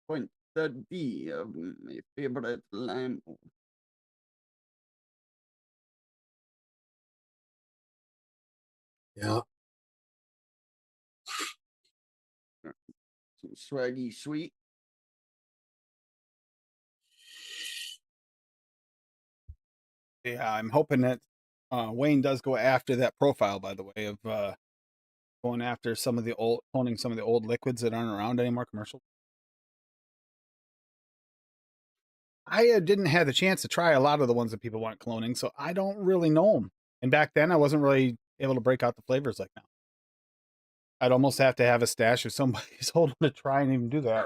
Point the D of my favorite lamp. Yeah. Some swaggy sweet. Yeah, I'm hoping that Wayne does go after that profile, by the way, of going after some of the cloning some of the old liquids that aren't around anymore commercial. I didn't have the chance to try a lot of the ones that people want cloning, so I don't really know them. And back then, I wasn't really able to break out the flavors like now. I'd almost have to have a stash of somebody's holding to try and even do that.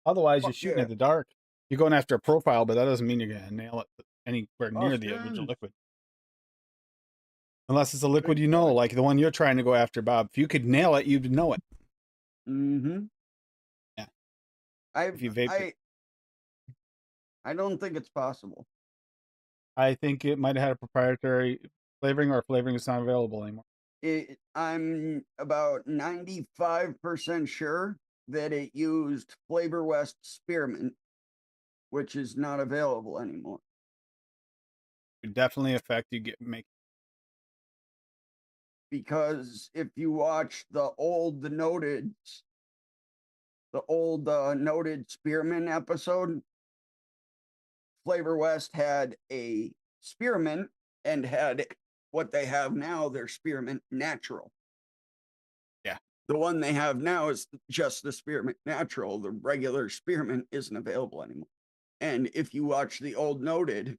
Otherwise, you're Fuck shooting yeah. at the dark. You're going after a profile, but that doesn't mean you're going to nail it anywhere near the Austin. original liquid. Unless it's a liquid Great you know, point. like the one you're trying to go after, Bob. If you could nail it, you'd know it. Mm-hmm. Yeah. I If you vaped it. I don't think it's possible. I think it might have had a proprietary flavoring, or flavoring is not available anymore. I'm about 95% sure that it used Flavor West Spearmint, which is not available anymore. It would definitely affect you make. Because if you watch the old noted Spearmint episode, Flavor West had a Spearmint and had what they have now, their Spearmint Natural. Yeah. The one they have now is just the Spearmint Natural. The regular Spearmint isn't available anymore. And if you watch the old noted,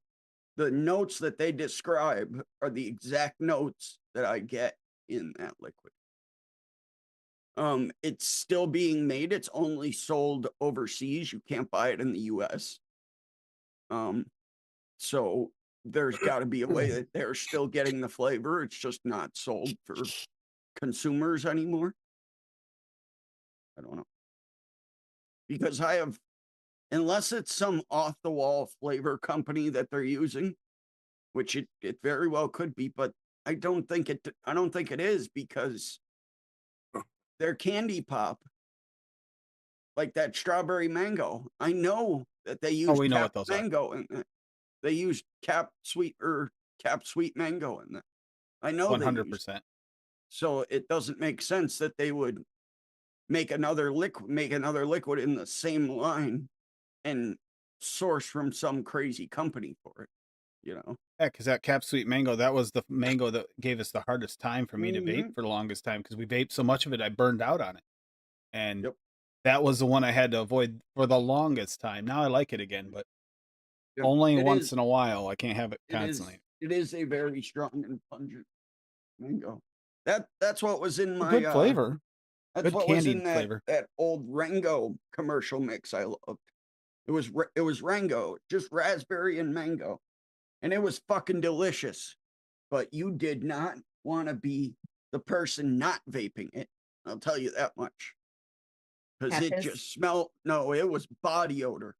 the notes that they describe are the exact notes that I get in that liquid. It's still being made. It's only sold overseas. You can't buy it in the US. So there's got to be a way that they're still getting the flavor. It's just not sold for consumers anymore. I don't know. Because unless it's some off the wall flavor company that they're using, which it very well could be, but I don't think it is, because their candy pop, like that strawberry mango, I know that they use we know Cap what those are. mango in it. They use Cap sweet mango in that. I know 100%. So it doesn't make sense that they would make another liquid in the same line and source from some crazy company for it, you know? Yeah, because that Cap Sweet Mango, that was the mango that gave us the hardest time for me to vape Mhm. for the longest time, because we vaped so much of it, I burned out on it. And Yep. that was the one I had to avoid for the longest time. Now I like it again, but Yep. only It once is- in a while. I can't have it constantly. It is a very strong and pungent mango. That's what was in my Good flavor. That's Good what was candied in that flavor. that old Rango commercial mix I loved. It was Rango, just raspberry and mango, and it was fucking delicious. But you did not want to be the person not vaping it. I'll tell you that much. Because it Pepis? just smelled. No, it was body odor.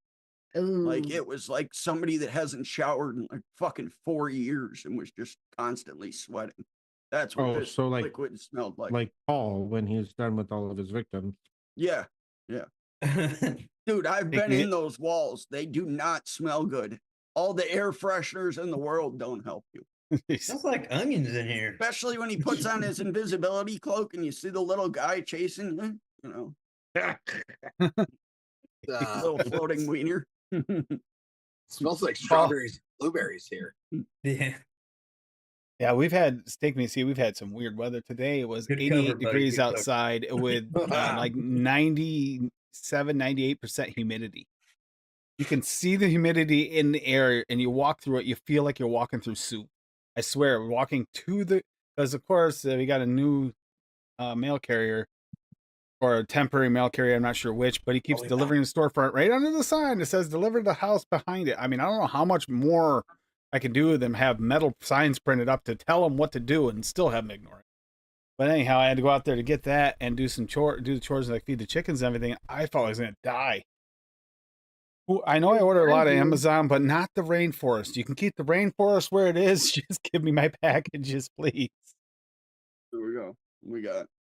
Ooh. Like it was like somebody that hasn't showered in like fucking 4 years and was just constantly sweating. That's what this so like liquid smelled like. like Paul when he's done with all of his victims. Yeah, dude, I've been Taking in those walls. They do not smell good. All the air fresheners in the world don't help you, Smells like onions in here. especially when he puts on his invisibility cloak and you see the little guy chasing you. You know, Little floating wiener. Smells like strawberries and blueberries here. Yeah. Yeah, we've had take me see. We've had some weird weather today. It was Good 88 cover, buddy, degrees good cover. outside with like 97, 98% humidity. You can see the humidity in the air, and you walk through it. You feel like you're walking through soup. I swear, we're walking to the because of course we got a new mail carrier or a temporary mail carrier. I'm not sure which, but he keeps yeah. delivering the storefront right under the sign that says "Deliver the house behind it." I mean, I don't know how much more I can do with them. Have metal signs printed up to tell them what to do, and still have them ignore it. But anyhow, I had to go out there to get that and do some do the chores, like feed the chickens and everything. I thought I was gonna die. Ooh, I know I order a lot of Amazon, but not the rainforest. You can keep the rainforest where it is. Just give me my packages, please. There we go.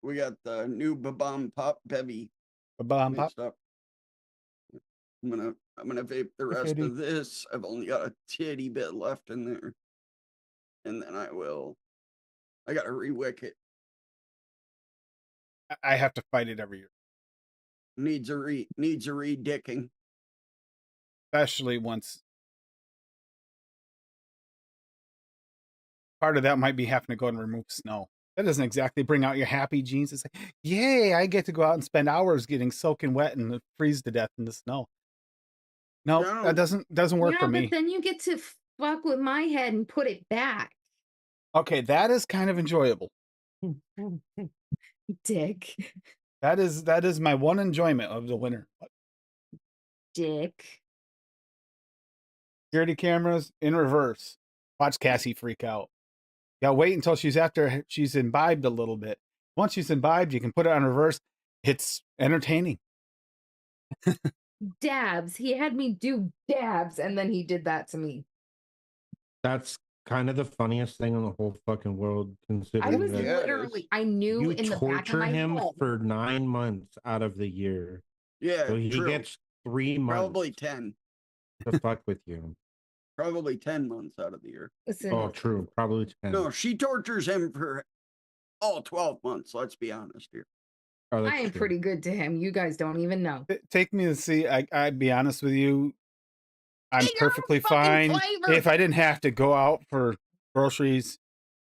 We got the new Babam Pop Bevy Ba-bam, pop. mixed up. I'm gonna vape the rest Fitty. of this. I've only got a titty bit left in there, and then I gotta re-wick it. I have to fight it every year, Needs a re-dicking. especially once. Part of that might be having to go and remove snow. That doesn't exactly bring out your happy genes. It's like, yay, I get to go out and spend hours getting soaking wet and freeze to death in the snow. No, No. that doesn't work Yeah, for but me. then you get to fuck with my head and put it back. Okay, that is kind of enjoyable. Dick. That is my one enjoyment of the winter. Dick. Security cameras in reverse. Watch Cassie freak out. Yeah, wait until she's imbibed a little bit. Once she's imbibed, you can put it on reverse. It's entertaining. Dabs. He had me do dabs, and then he did that to me. That's kind of the funniest thing in the whole fucking world, I considering was that Yeah, it literally, is. I knew you in the back of torture my him head. for 9 months out of the year. Yeah, So he true. gets 3 months Probably 10. to fuck with you. Probably 10 months out of the year. Listen, Oh, true. Probably 10. No, she tortures him for all 12 months. Let's be honest here. Oh, I that's am true. pretty good to him. You guys don't even know. Take me to see. I'd be honest with you. I'm Get your own perfectly fucking fine flavor. if I didn't have to go out for groceries.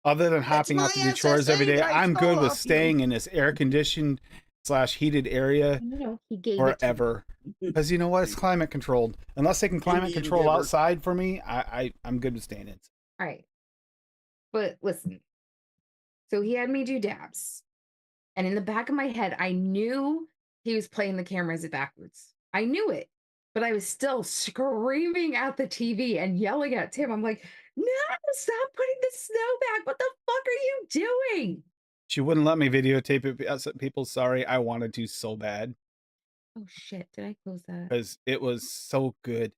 Other than hopping out to my do chores every SSA day, that I I'm stole good with off you. staying in this air conditioned / heated area You know, he gave it to me. forever. Because you know what? It's climate controlled. Unless they can climate Indian control giver. outside for me, I'm good with staying in. All right. But listen. So he had me do dabs. And in the back of my head, I knew he was playing the cameras backwards. I knew it. But I was still screaming at the TV and yelling at Tim. I'm like, no, stop putting the snow back. What the fuck are you doing? She wouldn't let me videotape it. People, sorry, I wanted to so bad Oh shit, did I close that? because it was so good.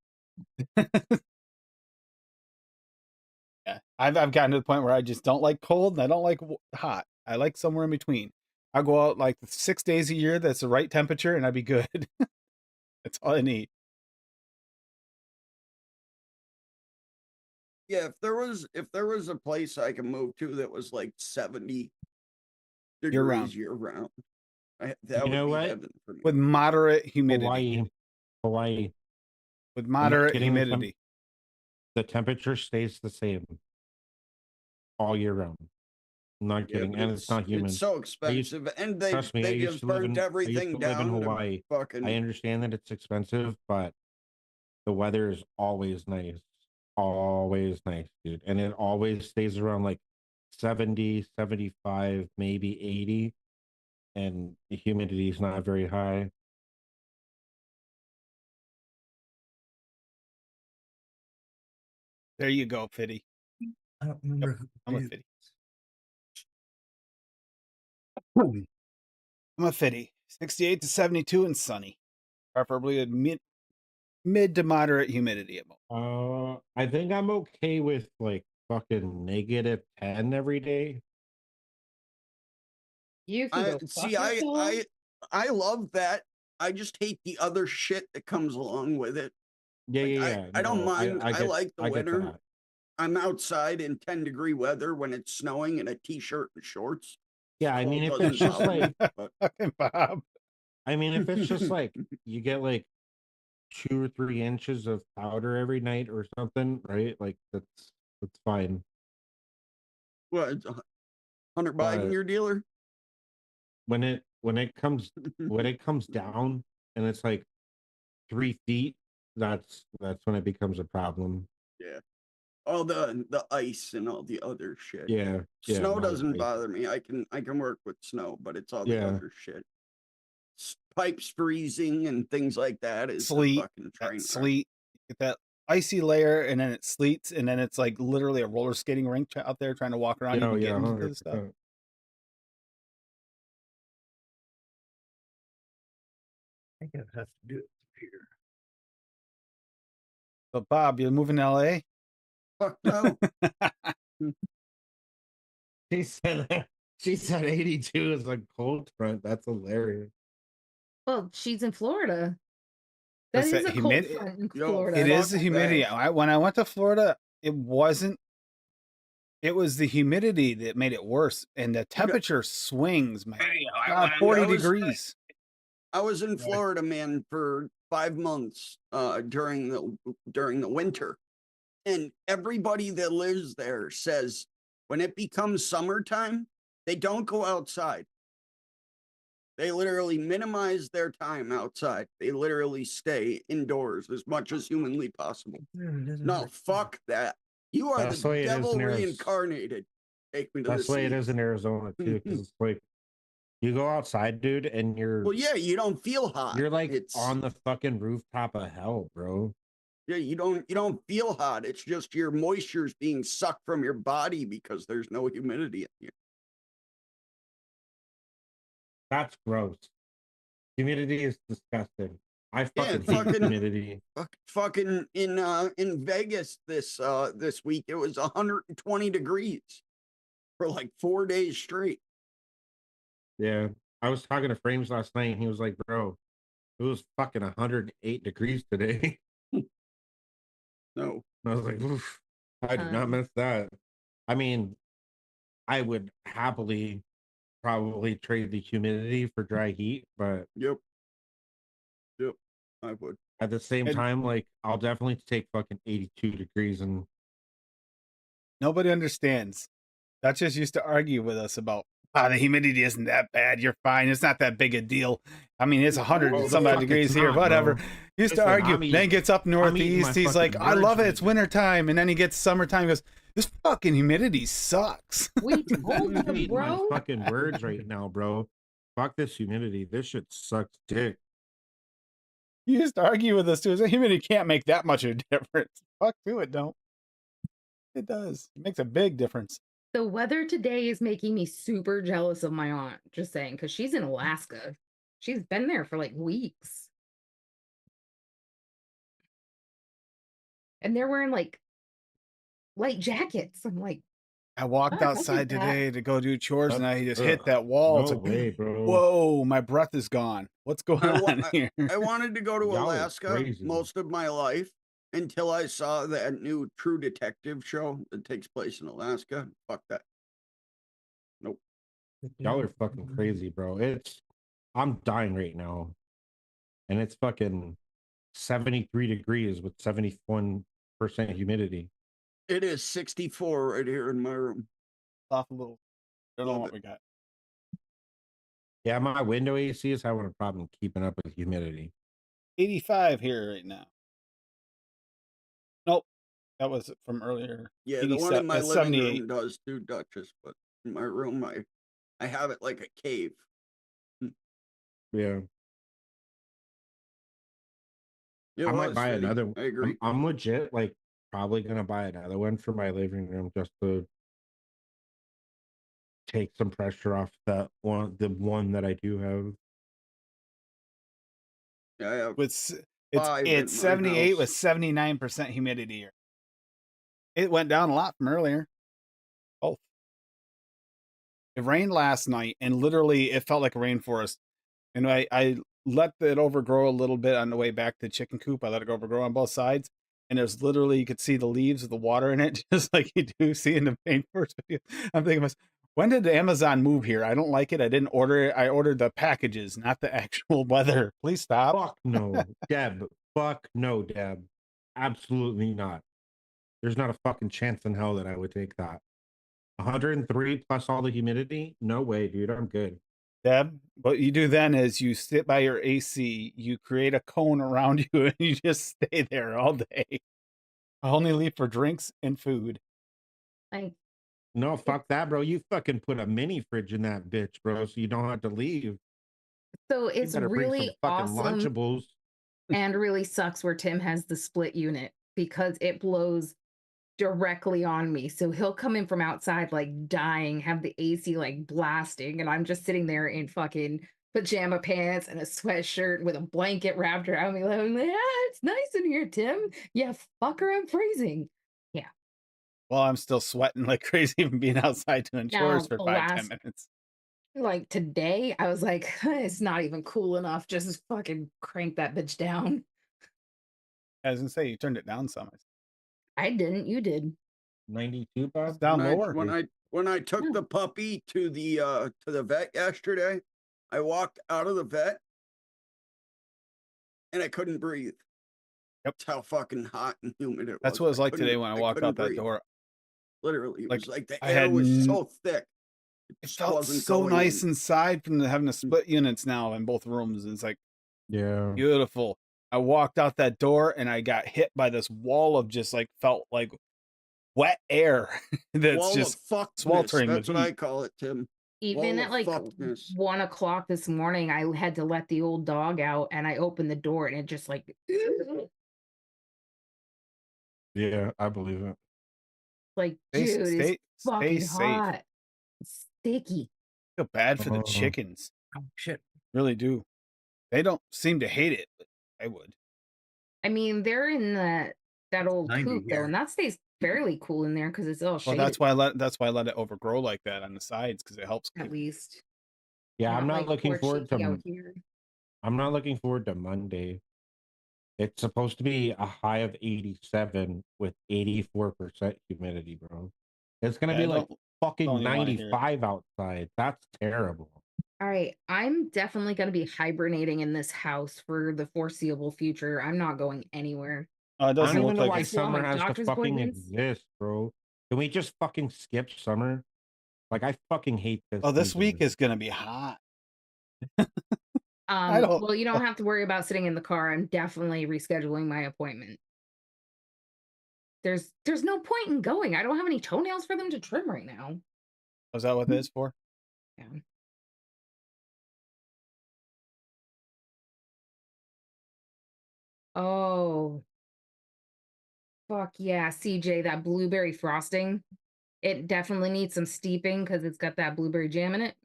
Yeah, I've gotten to the point where I just don't like cold and I don't like hot. I like somewhere in between. I go out like 6 days a year. That's the right temperature, and I'd be good. That's all I need. Yeah, if there was a place I could move to that was like 70 Year-round. degrees year round, that You would know be what? heaven for me. With moderate humidity. Hawaii. With moderate kidding with them. humidity. The temperature stays the same all year round. I'm not Yeah, kidding. but And it's not human. It's so expensive, and they Trust me, I used just to live burnt in everything down Hawaii. to fucking. I understand that it's expensive, but the weather is always nice. Always nice, dude. And it always stays around like 70, 75, maybe 80. And the humidity is not very high. There you go, Fitty. I don't remember who I'm a did. Fitty. I'm a Fitty. 68 to 72 and sunny. Preferably a mid to moderate humidity at most. I think I'm okay with like fucking -10 every day. You can go fuck yourself. I love that. I just hate the other shit that comes along with it. Yeah, Like, yeah. I don't No, mind. I get- like the I get winter. that. I'm outside in 10-degree weather when it's snowing in a t-shirt and shorts. Yeah, I So mean, it if doesn't it's just bother me, like but Fucking Bob. I mean, if it's just like you get like 2 or 3 inches of powder every night or something, right? Like that's fine. What? Hunter Biden, But your dealer? when it comes down and it's like 3 feet, that's when it becomes a problem. Yeah. All the ice and all the other shit. Yeah, yeah. Snow no, doesn't I- bother me. I can work with snow, but it's all the Yeah. other shit. Pipes freezing and things like that is a Sleet, fucking train that wreck. sleet, get that icy layer, and then it sleets, and then it's like literally a roller skating rink out there trying to walk around Oh even yeah, getting to the stuff. 100%. I think it has to do it here. But Bob, you're moving to LA? Fuck no. She said 82 is a cold front. That's hilarious. Well, she's in Florida. That That's is that a cold humid- front in Yo, Florida. It is the Fuck humidity. that. When I went to Florida, it wasn't. It was the humidity that made it worse, and the temperature swings, man. God, 40 degrees. I was in Florida, man, for 5 months during the winter. And everybody that lives there says when it becomes summertime, they don't go outside. They literally minimize their time outside. They literally stay indoors as much as humanly possible. No, fuck that. You are That's the the way it is devil in reincarnated. Take me to That's the the way it sea. is in Arizona too, because it's like you go outside, dude, and Well, yeah, you don't feel hot. you're like it's on the fucking rooftop of hell, bro. Yeah, you don't feel hot. It's just your moisture's being sucked from your body because there's no humidity in here. That's gross. Humidity is disgusting. I fucking hate fucking- humidity. Fucking in Vegas this week it was 120 degrees for like 4 days straight. Yeah. I was talking to Frames last night and he was like, bro, it was fucking 108 degrees today. No. And I was like, oof, I did not miss that. I mean, I would happily probably trade the humidity for dry heat, but Yep, I would. at the same And- time, like I'll definitely take fucking 82 degrees and Nobody understands. Duchess used to argue with us about, the humidity isn't that bad. You're fine. It's not that big a deal. I mean, it's 100 Oh, and the some fuck odd degrees it's here, not, whatever. bro. Used to Listen, argue. I'm Then eating- gets up eating northeast. my He's like, fucking I love it. words It's right wintertime. And then he gets summertime. He goes, this fucking humidity sucks. We told I'm you, eating my bro. fucking words right now, bro. Fuck this humidity. This shit sucks dick. He used to argue with us too. The humidity can't make that much of a difference. Fuck to it, don't. It does. It makes a big difference. The weather today is making me super jealous of my aunt, just saying, because she's in Alaska. She's been there for like weeks. And they're wearing like light jackets. I'm like, I walked Oh, I like outside that. today to go do chores, and I just hit Ugh, that wall. It's no like, way, bro. whoa, my breath is gone. What's going on here? I wanted to go to Y'all are Alaska crazy. most of my life until I saw that new True Detective show that takes place in Alaska. Fuck that. Nope. Y'all are fucking crazy, bro. I'm dying right now. And it's fucking 73 degrees with 71% humidity. It is 64 right here in my room. Off a little. I don't know Love what it. we got. Yeah, my window AC is having a problem keeping up with humidity. 85 here right now. Nope. That was from earlier. Yeah, the one in my that's living 78. room does too, Duchess, but in my room I have it like a cave. Yeah. It I might was buy steady. another. I agree. I'm legit like probably gonna buy another one for my living room just to take some pressure off the one that I do have. Yeah, I have With it's 5 in my 78 house. with 79% humidity here. It went down a lot from earlier. Both. It rained last night, and literally it felt like a rainforest. And I let it overgrow a little bit on the way back to the chicken coop. I let it overgrow on both sides. And there's literally, you could see the leaves with the water in it, just like you do see in the rainforest video. I'm thinking, When did Amazon move here? I don't like it. I didn't order it. I ordered the packages, not the actual weather. Please stop. Fuck no, Deb. Fuck no, Deb. Absolutely not. There's not a fucking chance in hell that I would take that. 103 plus all the humidity? No way, dude. I'm good. Deb, what you do then is you sit by your AC, you create a cone around you, and you just stay there all day. I only leave for drinks and food. Like, No, fuck that, bro. You fucking put a mini fridge in that bitch, bro, so you don't have to leave. so You it's better bring some really fucking awesome Lunchables. and really sucks where Tim has the split unit because it blows directly on me. So he'll come in from outside like dying, have the AC like blasting, and I'm just sitting there in fucking pajama pants and a sweatshirt with a blanket wrapped around me. Like, yeah, it's nice in here, Tim. Yeah, fucker, I'm freezing. Yeah. Well, I'm still sweating like crazy from being outside doing chores Now, for the 5-10 last, minutes. like today, I was like, it's not even cool enough. Just fucking crank that bitch down. I was gonna say you turned it down some. I didn't. You did. 92, Bob? It's down When I, lower. when I took Yeah. the puppy to the vet yesterday, I walked out of the vet and I couldn't breathe. Yep. That's how fucking hot and humid it was. That's what it was like couldn't- today when I walked couldn't out that breathe. door. Literally, it Like, was like the I air had was so thick. It just felt wasn't so going nice in. inside from having the split units now in both rooms. It's like Yeah. beautiful. I walked out that door and I got hit by this wall of just like felt like wet air that's Wall just of fuckness. sweltering That's with what I heat. call it, Tim. Even Wall at of like fuckness. 1 o'clock this morning, I had to let the old dog out and I opened the door and it just like, Yeah, I believe it. like, Stay, dude, it's stay fucking safe. hot. It's sticky. I feel bad for the Oh. chickens. Oh shit. Really do. They don't seem to hate it, but I would. I mean, they're in that old 90 coop though, here. and that stays fairly cool in there because it's all Well, shaded that's why I let it overgrow like that on the sides because it helps at keep. least. Yeah, I'm not like looking poor forward Cheeky out to here. I'm not looking forward to Monday. It's supposed to be a high of 87 with 84% humidity, bro. It's gonna Yeah, be like don't fucking even wanna hear it. 95 outside. That's terrible. All right, I'm definitely going to be hibernating in this house for the foreseeable future. I'm not going anywhere. It I don't doesn't even look know like why it's. Cancel all summer my has to doctor's fucking appointments. exist, bro. Can we just fucking skip summer? Like, I fucking hate this. Oh, this season. week is gonna be hot. I don't. Well, you don't have to worry about sitting in the car. I'm definitely rescheduling my appointment. There's no point in going. I don't have any toenails for them to trim right now. Was that what that is for? Yeah. Oh. Fuck yeah, CJ, that blueberry frosting. It definitely needs some steeping because it's got that blueberry jam in it.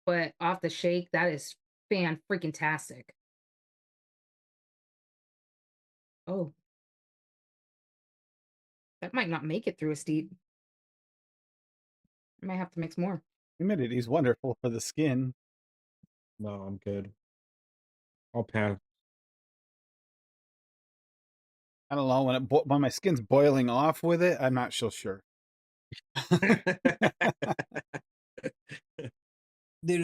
But off the shake, that is fan freaking tastic. Oh. That might not make it through a steep. I might have to mix more. Humidity is wonderful for the skin. No, I'm good. I'll pass. I don't know when my skin's boiling off with it. I'm not so sure. Dude,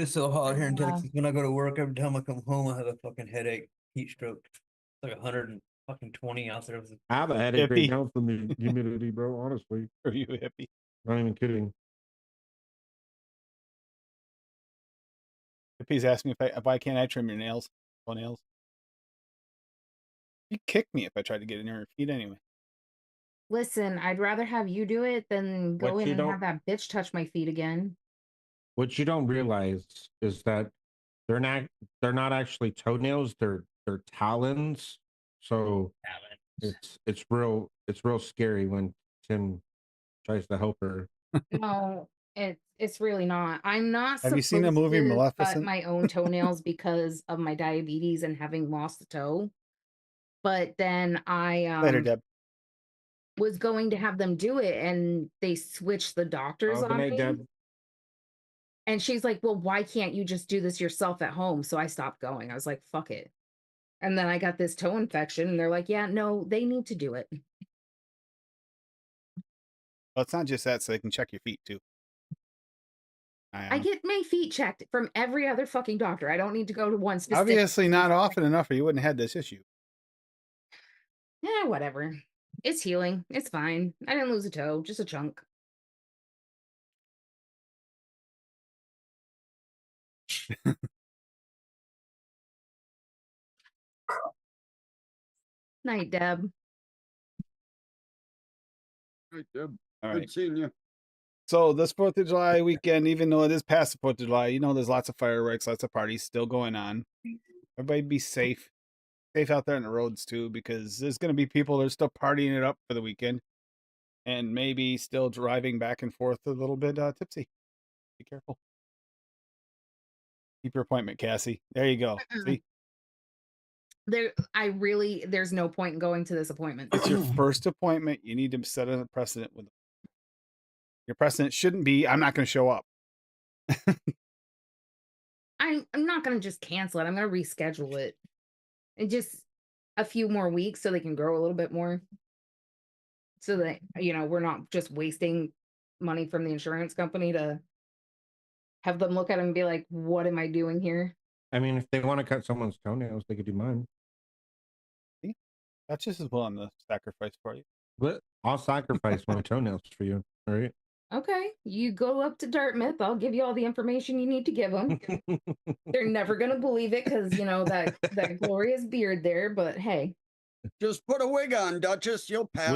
it's so hot here in Wow. Texas. When I go to work, every time I come home, I have a fucking headache, heat stroke. It's like 120 out there. I have a headache right Hippie. now from the humidity, bro. Honestly, Are you hippie? not even kidding. Hippie's asking me why can't I trim your nails? Toenails. You kick me if I try to get in your feet anyway. Listen, I'd rather have you do it than go What in you and don't- have that bitch touch my feet again. What you don't realize is that they're not actually toenails. They're talons. So it's real scary when Tim tries to help her. No, it's really not. I'm not Have you seen the supposed movie to cut Maleficent? my own toenails because of my diabetes and having lost a toe. But then I Later, Deb. was going to have them do it and they switched the doctors Good on night, me. Deb. And she's like, "Well, why can't you just do this yourself at home?" So I stopped going. I was like, "Fuck it." And then I got this toe infection and they're like, "Yeah, no, they need to do it." Well, it's not just that, so they can check your feet too. I get my feet checked from every other fucking doctor. I don't need to go to one specific. Obviously not often enough, or you wouldn't have had this issue. Yeah, whatever. It's healing. It's fine. I didn't lose a toe, just a chunk. Night, Deb. Right, Deb. All Good right. seeing you. So this 4th of July weekend, even though it is past the 4th of July, you know, there's lots of fireworks, lots of parties still going on. Everybody be safe. Safe out there on the roads too, because there's going to be people that are still partying it up for the weekend and maybe still driving back and forth a little bit tipsy. Be careful. Keep your appointment, Cassie. There you go. See? There's no point in going to this appointment. It's your first appointment. You need to set a precedent with them. Your precedent shouldn't be, I'm not going to show up. I'm not going to just cancel it. I'm going to reschedule it. And just a few more weeks so they can grow a little bit more. So that, we're not just wasting money from the insurance company to have them look at it and be like, what am I doing here? I mean, if they want to cut someone's toenails, they could do mine. That's just as well on the sacrifice for you. But I'll sacrifice my toenails for you. All right. Okay, you go up to Dartmouth. I'll give you all the information you need to give them. They're never gonna believe it because that glorious beard there. But hey, Just put a wig on, Duchess. You'll pass.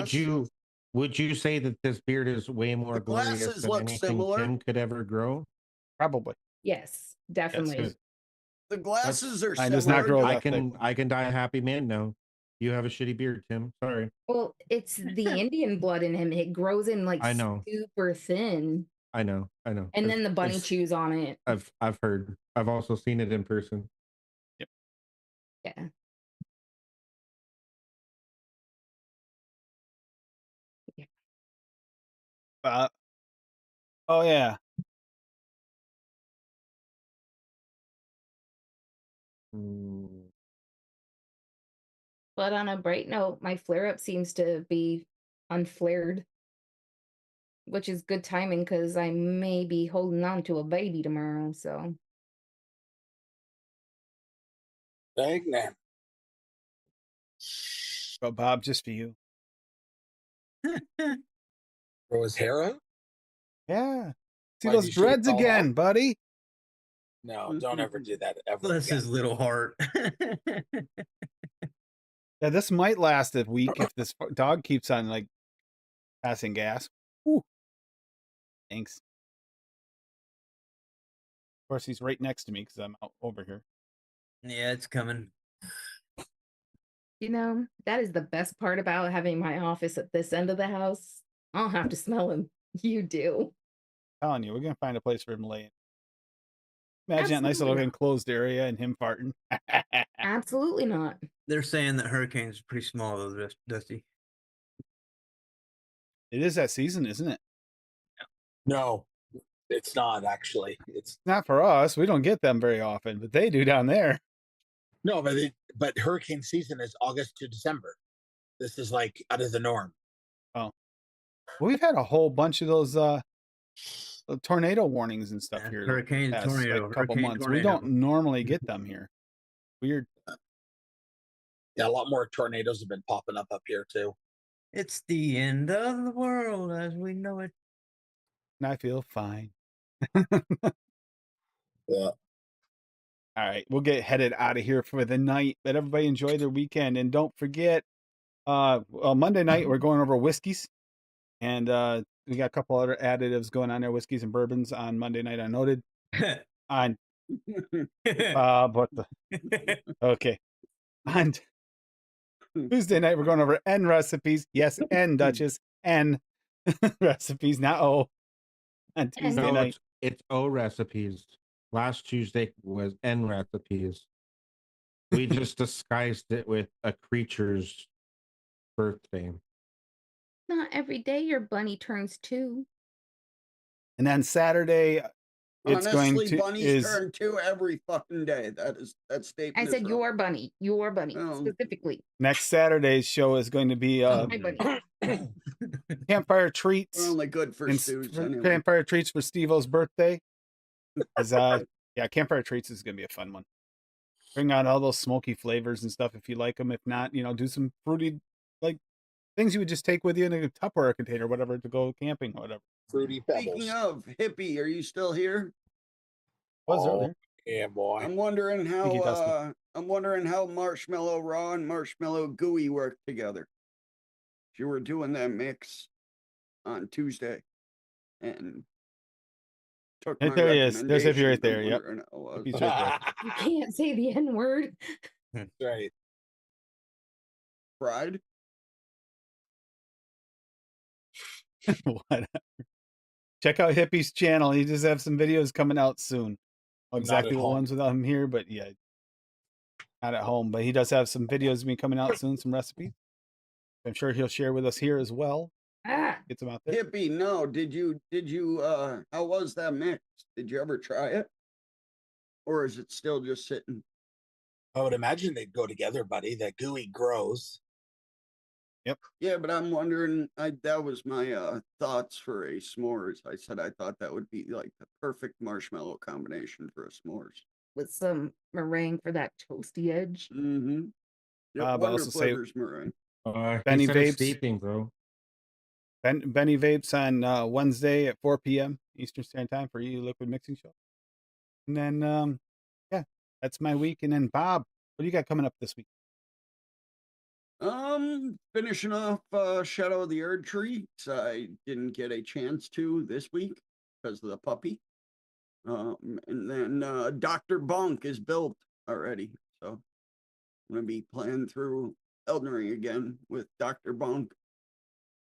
Would you say that this beard is way more The glorious glasses than look anything similar. Tim could ever grow? Probably. yes, definitely. good. The glasses are Mine similar. does not grow I that thick. can die a happy man now. You have a shitty beard, Tim. Sorry. Well, it's the Indian blood in him. It grows in like I know. super thin, I know. and then the bunny It's- chews on it. I've heard. I've also seen it in person. Yeah. Oh yeah. Mm, But on a bright note, my flare up seems to be unflared, which is good timing because I may be holding on to a baby tomorrow. So Dang, man. But Bob, just for you. Grow his hair out? Yeah. See Why, those you shave it dreads all again, off? buddy. No, don't ever do that ever. Bless again. his little heart. Yeah, this might last a week if this dog keeps on like passing gas. Ooh. Thanks. Of course, he's right next to me because I'm out over here. Yeah, it's coming. that is the best part about having my office at this end of the house. I don't have to smell him. You do. Telling you, we're gonna find a place for him to lay in. Imagine that nice Absolutely little not. enclosed area and him farting. Absolutely not. They're saying that hurricanes are pretty small though, Dusty. It is that season, isn't it? No, it's not actually. It's Not for us. We don't get them very often, but they do down there. no, but hurricane season is August to December. This is like out of the norm. We've had a whole bunch of those tornado warnings and stuff Yeah, here. hurricane, past, tornado, couple hurricane, months. We tornado. don't normally get them here. Weird. Yeah, a lot more tornadoes have been popping up here too. It's the end of the world as we know it. And I feel fine. Yeah. All right, we'll get headed out of here for the night. But everybody enjoy their weekend, and don't forget, Monday night we're going over whiskeys, and we got a couple other additives going on there, whiskeys and bourbons on Monday night. I noted on what the okay on Tuesday night we're going over N recipes. Yes, N Duchess N recipes, not O. On Tuesday no, night. it's O recipes. Last Tuesday was N recipes. We just disguised it with a creature's birthday. Not every day your bunny turns 2. And then Saturday, it's Honestly, going to bunnies turn 2 every fucking day. That statement. I is said wrong. your bunny Oh. specifically. next Saturday's show is going to be My bunny. campfire treats. We're only good for and stews anyway. campfire treats for Steve-O's birthday. 'Cause, yeah, Campfire Treats is gonna be a fun one. Bring out all those smoky flavors and stuff if you like them. If not, do some fruity, like, things you would just take with you in a Tupperware container, whatever, to go camping or whatever. Fruity Pebbles. Speaking of hippie, are you still here? Was Oh, earlier. yeah, boy. I'm wondering Thank you, Dusty. how Marshmallow Raw and Marshmallow Gooey work together. You were doing that mix on Tuesday, and took Right my there he is. There's Hippie right recommendation. there. I'm Yep. wondering how it was. Hippie's right You can't say the N word. Right. Fried? there. Whatever. Check out Hippie's channel. He just have some videos coming out soon. I'm not Exactly at what home. ones without him here, but yeah, not at home. But he does have some videos be coming out soon, some recipes. I'm sure he'll share with us here as well. Ah, Get some out there. Hippie, no. Did you how was that mix? Did you ever try it? Or is it still just sitting? I would imagine they'd go together, buddy. That gooey grows. Yeah, but I'm wondering, that was my thoughts for a s'mores. I said I thought that would be like the perfect marshmallow combination for a s'mores. with some meringue for that toasty edge. Mm-hmm. Yep, But Wonder also say Flavors meringue. Benny He said it's Vapes. sleeping, bro. Benny Vapes on Wednesday at 4 p.m. Eastern Standard Time for you liquid mixing show. And then yeah, that's my week. And then Bob, what do you got coming up this week? Finishing off Shadow of the Erd Tree. I didn't get a chance to this week because of the puppy. And then Dr. Bonk is built already. So I'm gonna be playing through Elden Ring again with Dr. Bonk.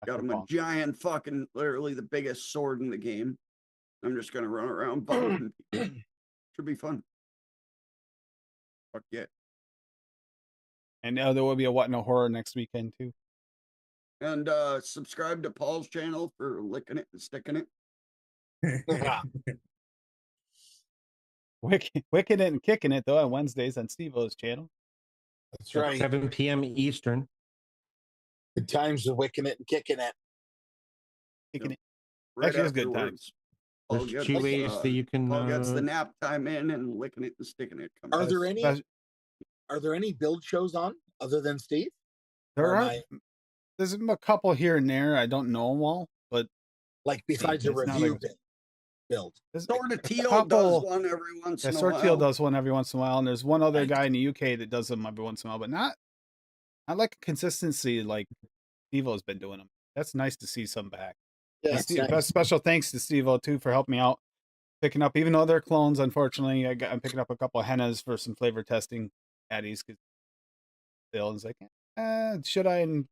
Got him a giant fucking, literally the biggest sword in the game. I'm just gonna run around bonking people. Should be fun. Fuck yeah. And there will be a What No Horror next weekend too. And subscribe to Paul's channel for licking it and sticking it. Wicked it and kicking it though on Wednesdays on Steve-O's channel. That's At right. 7 p.m. Eastern. Good times of wicking it and kicking it. Kicking Yep. it. Right Actually, it's good afterwards. There's two ways that you can. Paul gets the nap time in and licking it and sticking it. Comes Are out. there any build shows on other than Steve? There Or am are. I- There's a couple here and there. I don't know them all, but Like besides a It's not review like- build. there's Sword of Teal couple- does one every once yeah, in a Sword while. Teal does one every once in a while, and there's one other Nice. guy in the UK that does them every once in a while, but not like consistency like Steve-O's been doing them. That's nice to see some back. Yeah, And it's Steve, nice. special thanks to Steve-O too for helping me out picking up, even though they're clones. Unfortunately, I'm picking up a couple of hennas for some flavor testing addies. Because Dylan's like, should I? And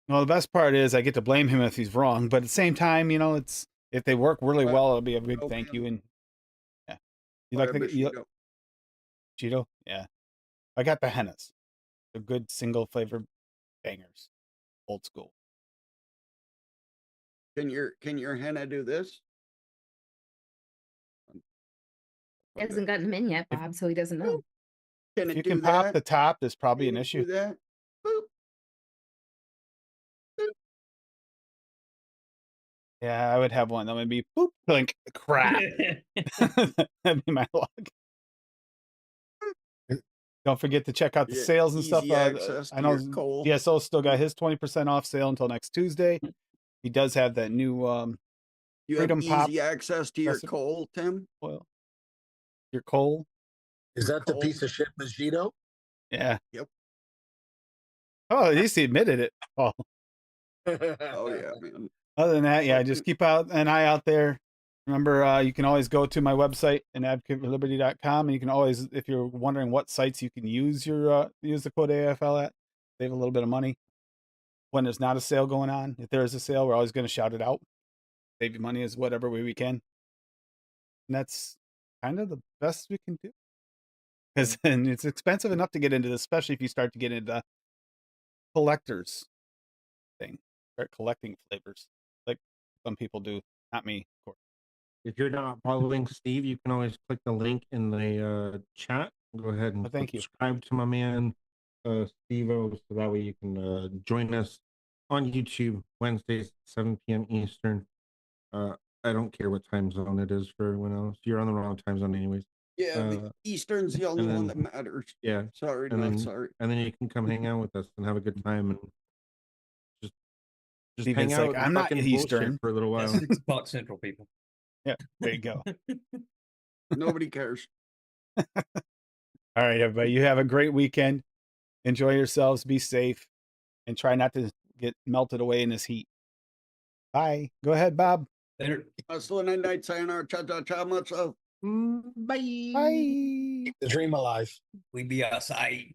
the best part is I get to blame him if he's wrong, but at the same time, it's if they work really Well, well, it'll be a big no thank you. fan. And yeah, you like the Bushido. Cheeto? Yeah, I got the hennas, the good single flavor bangers, old school. Can your henna do this? He hasn't gotten them in yet, Bob, so he doesn't know. Can If it you do can pop that? the top, there's probably Can an it do issue. that? Boop. Yeah, I would have one. That would be boop, blink, crap. That'd be my luck. Don't forget to check out the Yeah, sales and stuff. easy access I to know your coal. DSO still got his 20% off sale until next Tuesday. He does have that new You Freedom have Pop easy access to your recipe. coal, Tim. oil. Your coal. Is that the Cold. piece of shit Mojito? Yeah. Yep. Oh, at least he admitted it. Oh. Oh yeah, man. Other than that, yeah, just keep an eye out there. Remember, you can always go to my website and advocateforliberty.com, and you can always, if you're wondering what sites you can use use the code AFL at, save a little bit of money. When there's not a sale going on, if there is a sale, we're always going to shout it out. Save you money as whatever way we can. And that's kind of the best we can do. Because it's expensive enough to get into this, especially if you start to get into collectors thing. Start collecting flavors like some people do. Not me, of course. If you're not following Steve, you can always click the link in the chat. Go ahead and thank you. subscribe to my man Steve-O, so that way you can join us on YouTube Wednesdays 7 p.m. Eastern. I don't care what time zone it is for everyone else. You're on the wrong time zone anyways. Yeah, the Eastern's the only one that then- matters. Yeah. Sorry, And not then sorry. and then you can come hang out with us and have a good time and just Steven's hang out like, and "I'm not fucking bullshit Eastern." for a little That's while. 6 o'clock Central, people. Yeah, there you go. Nobody cares. All right, everybody. You have a great weekend. Enjoy yourselves. Be safe. And try not to get melted away in this heat. Bye. Go ahead, Bob. Later. Hasta la night, sayonara, cha cha cha, much love. Bye. Bye. Keep the dream alive. We be outside.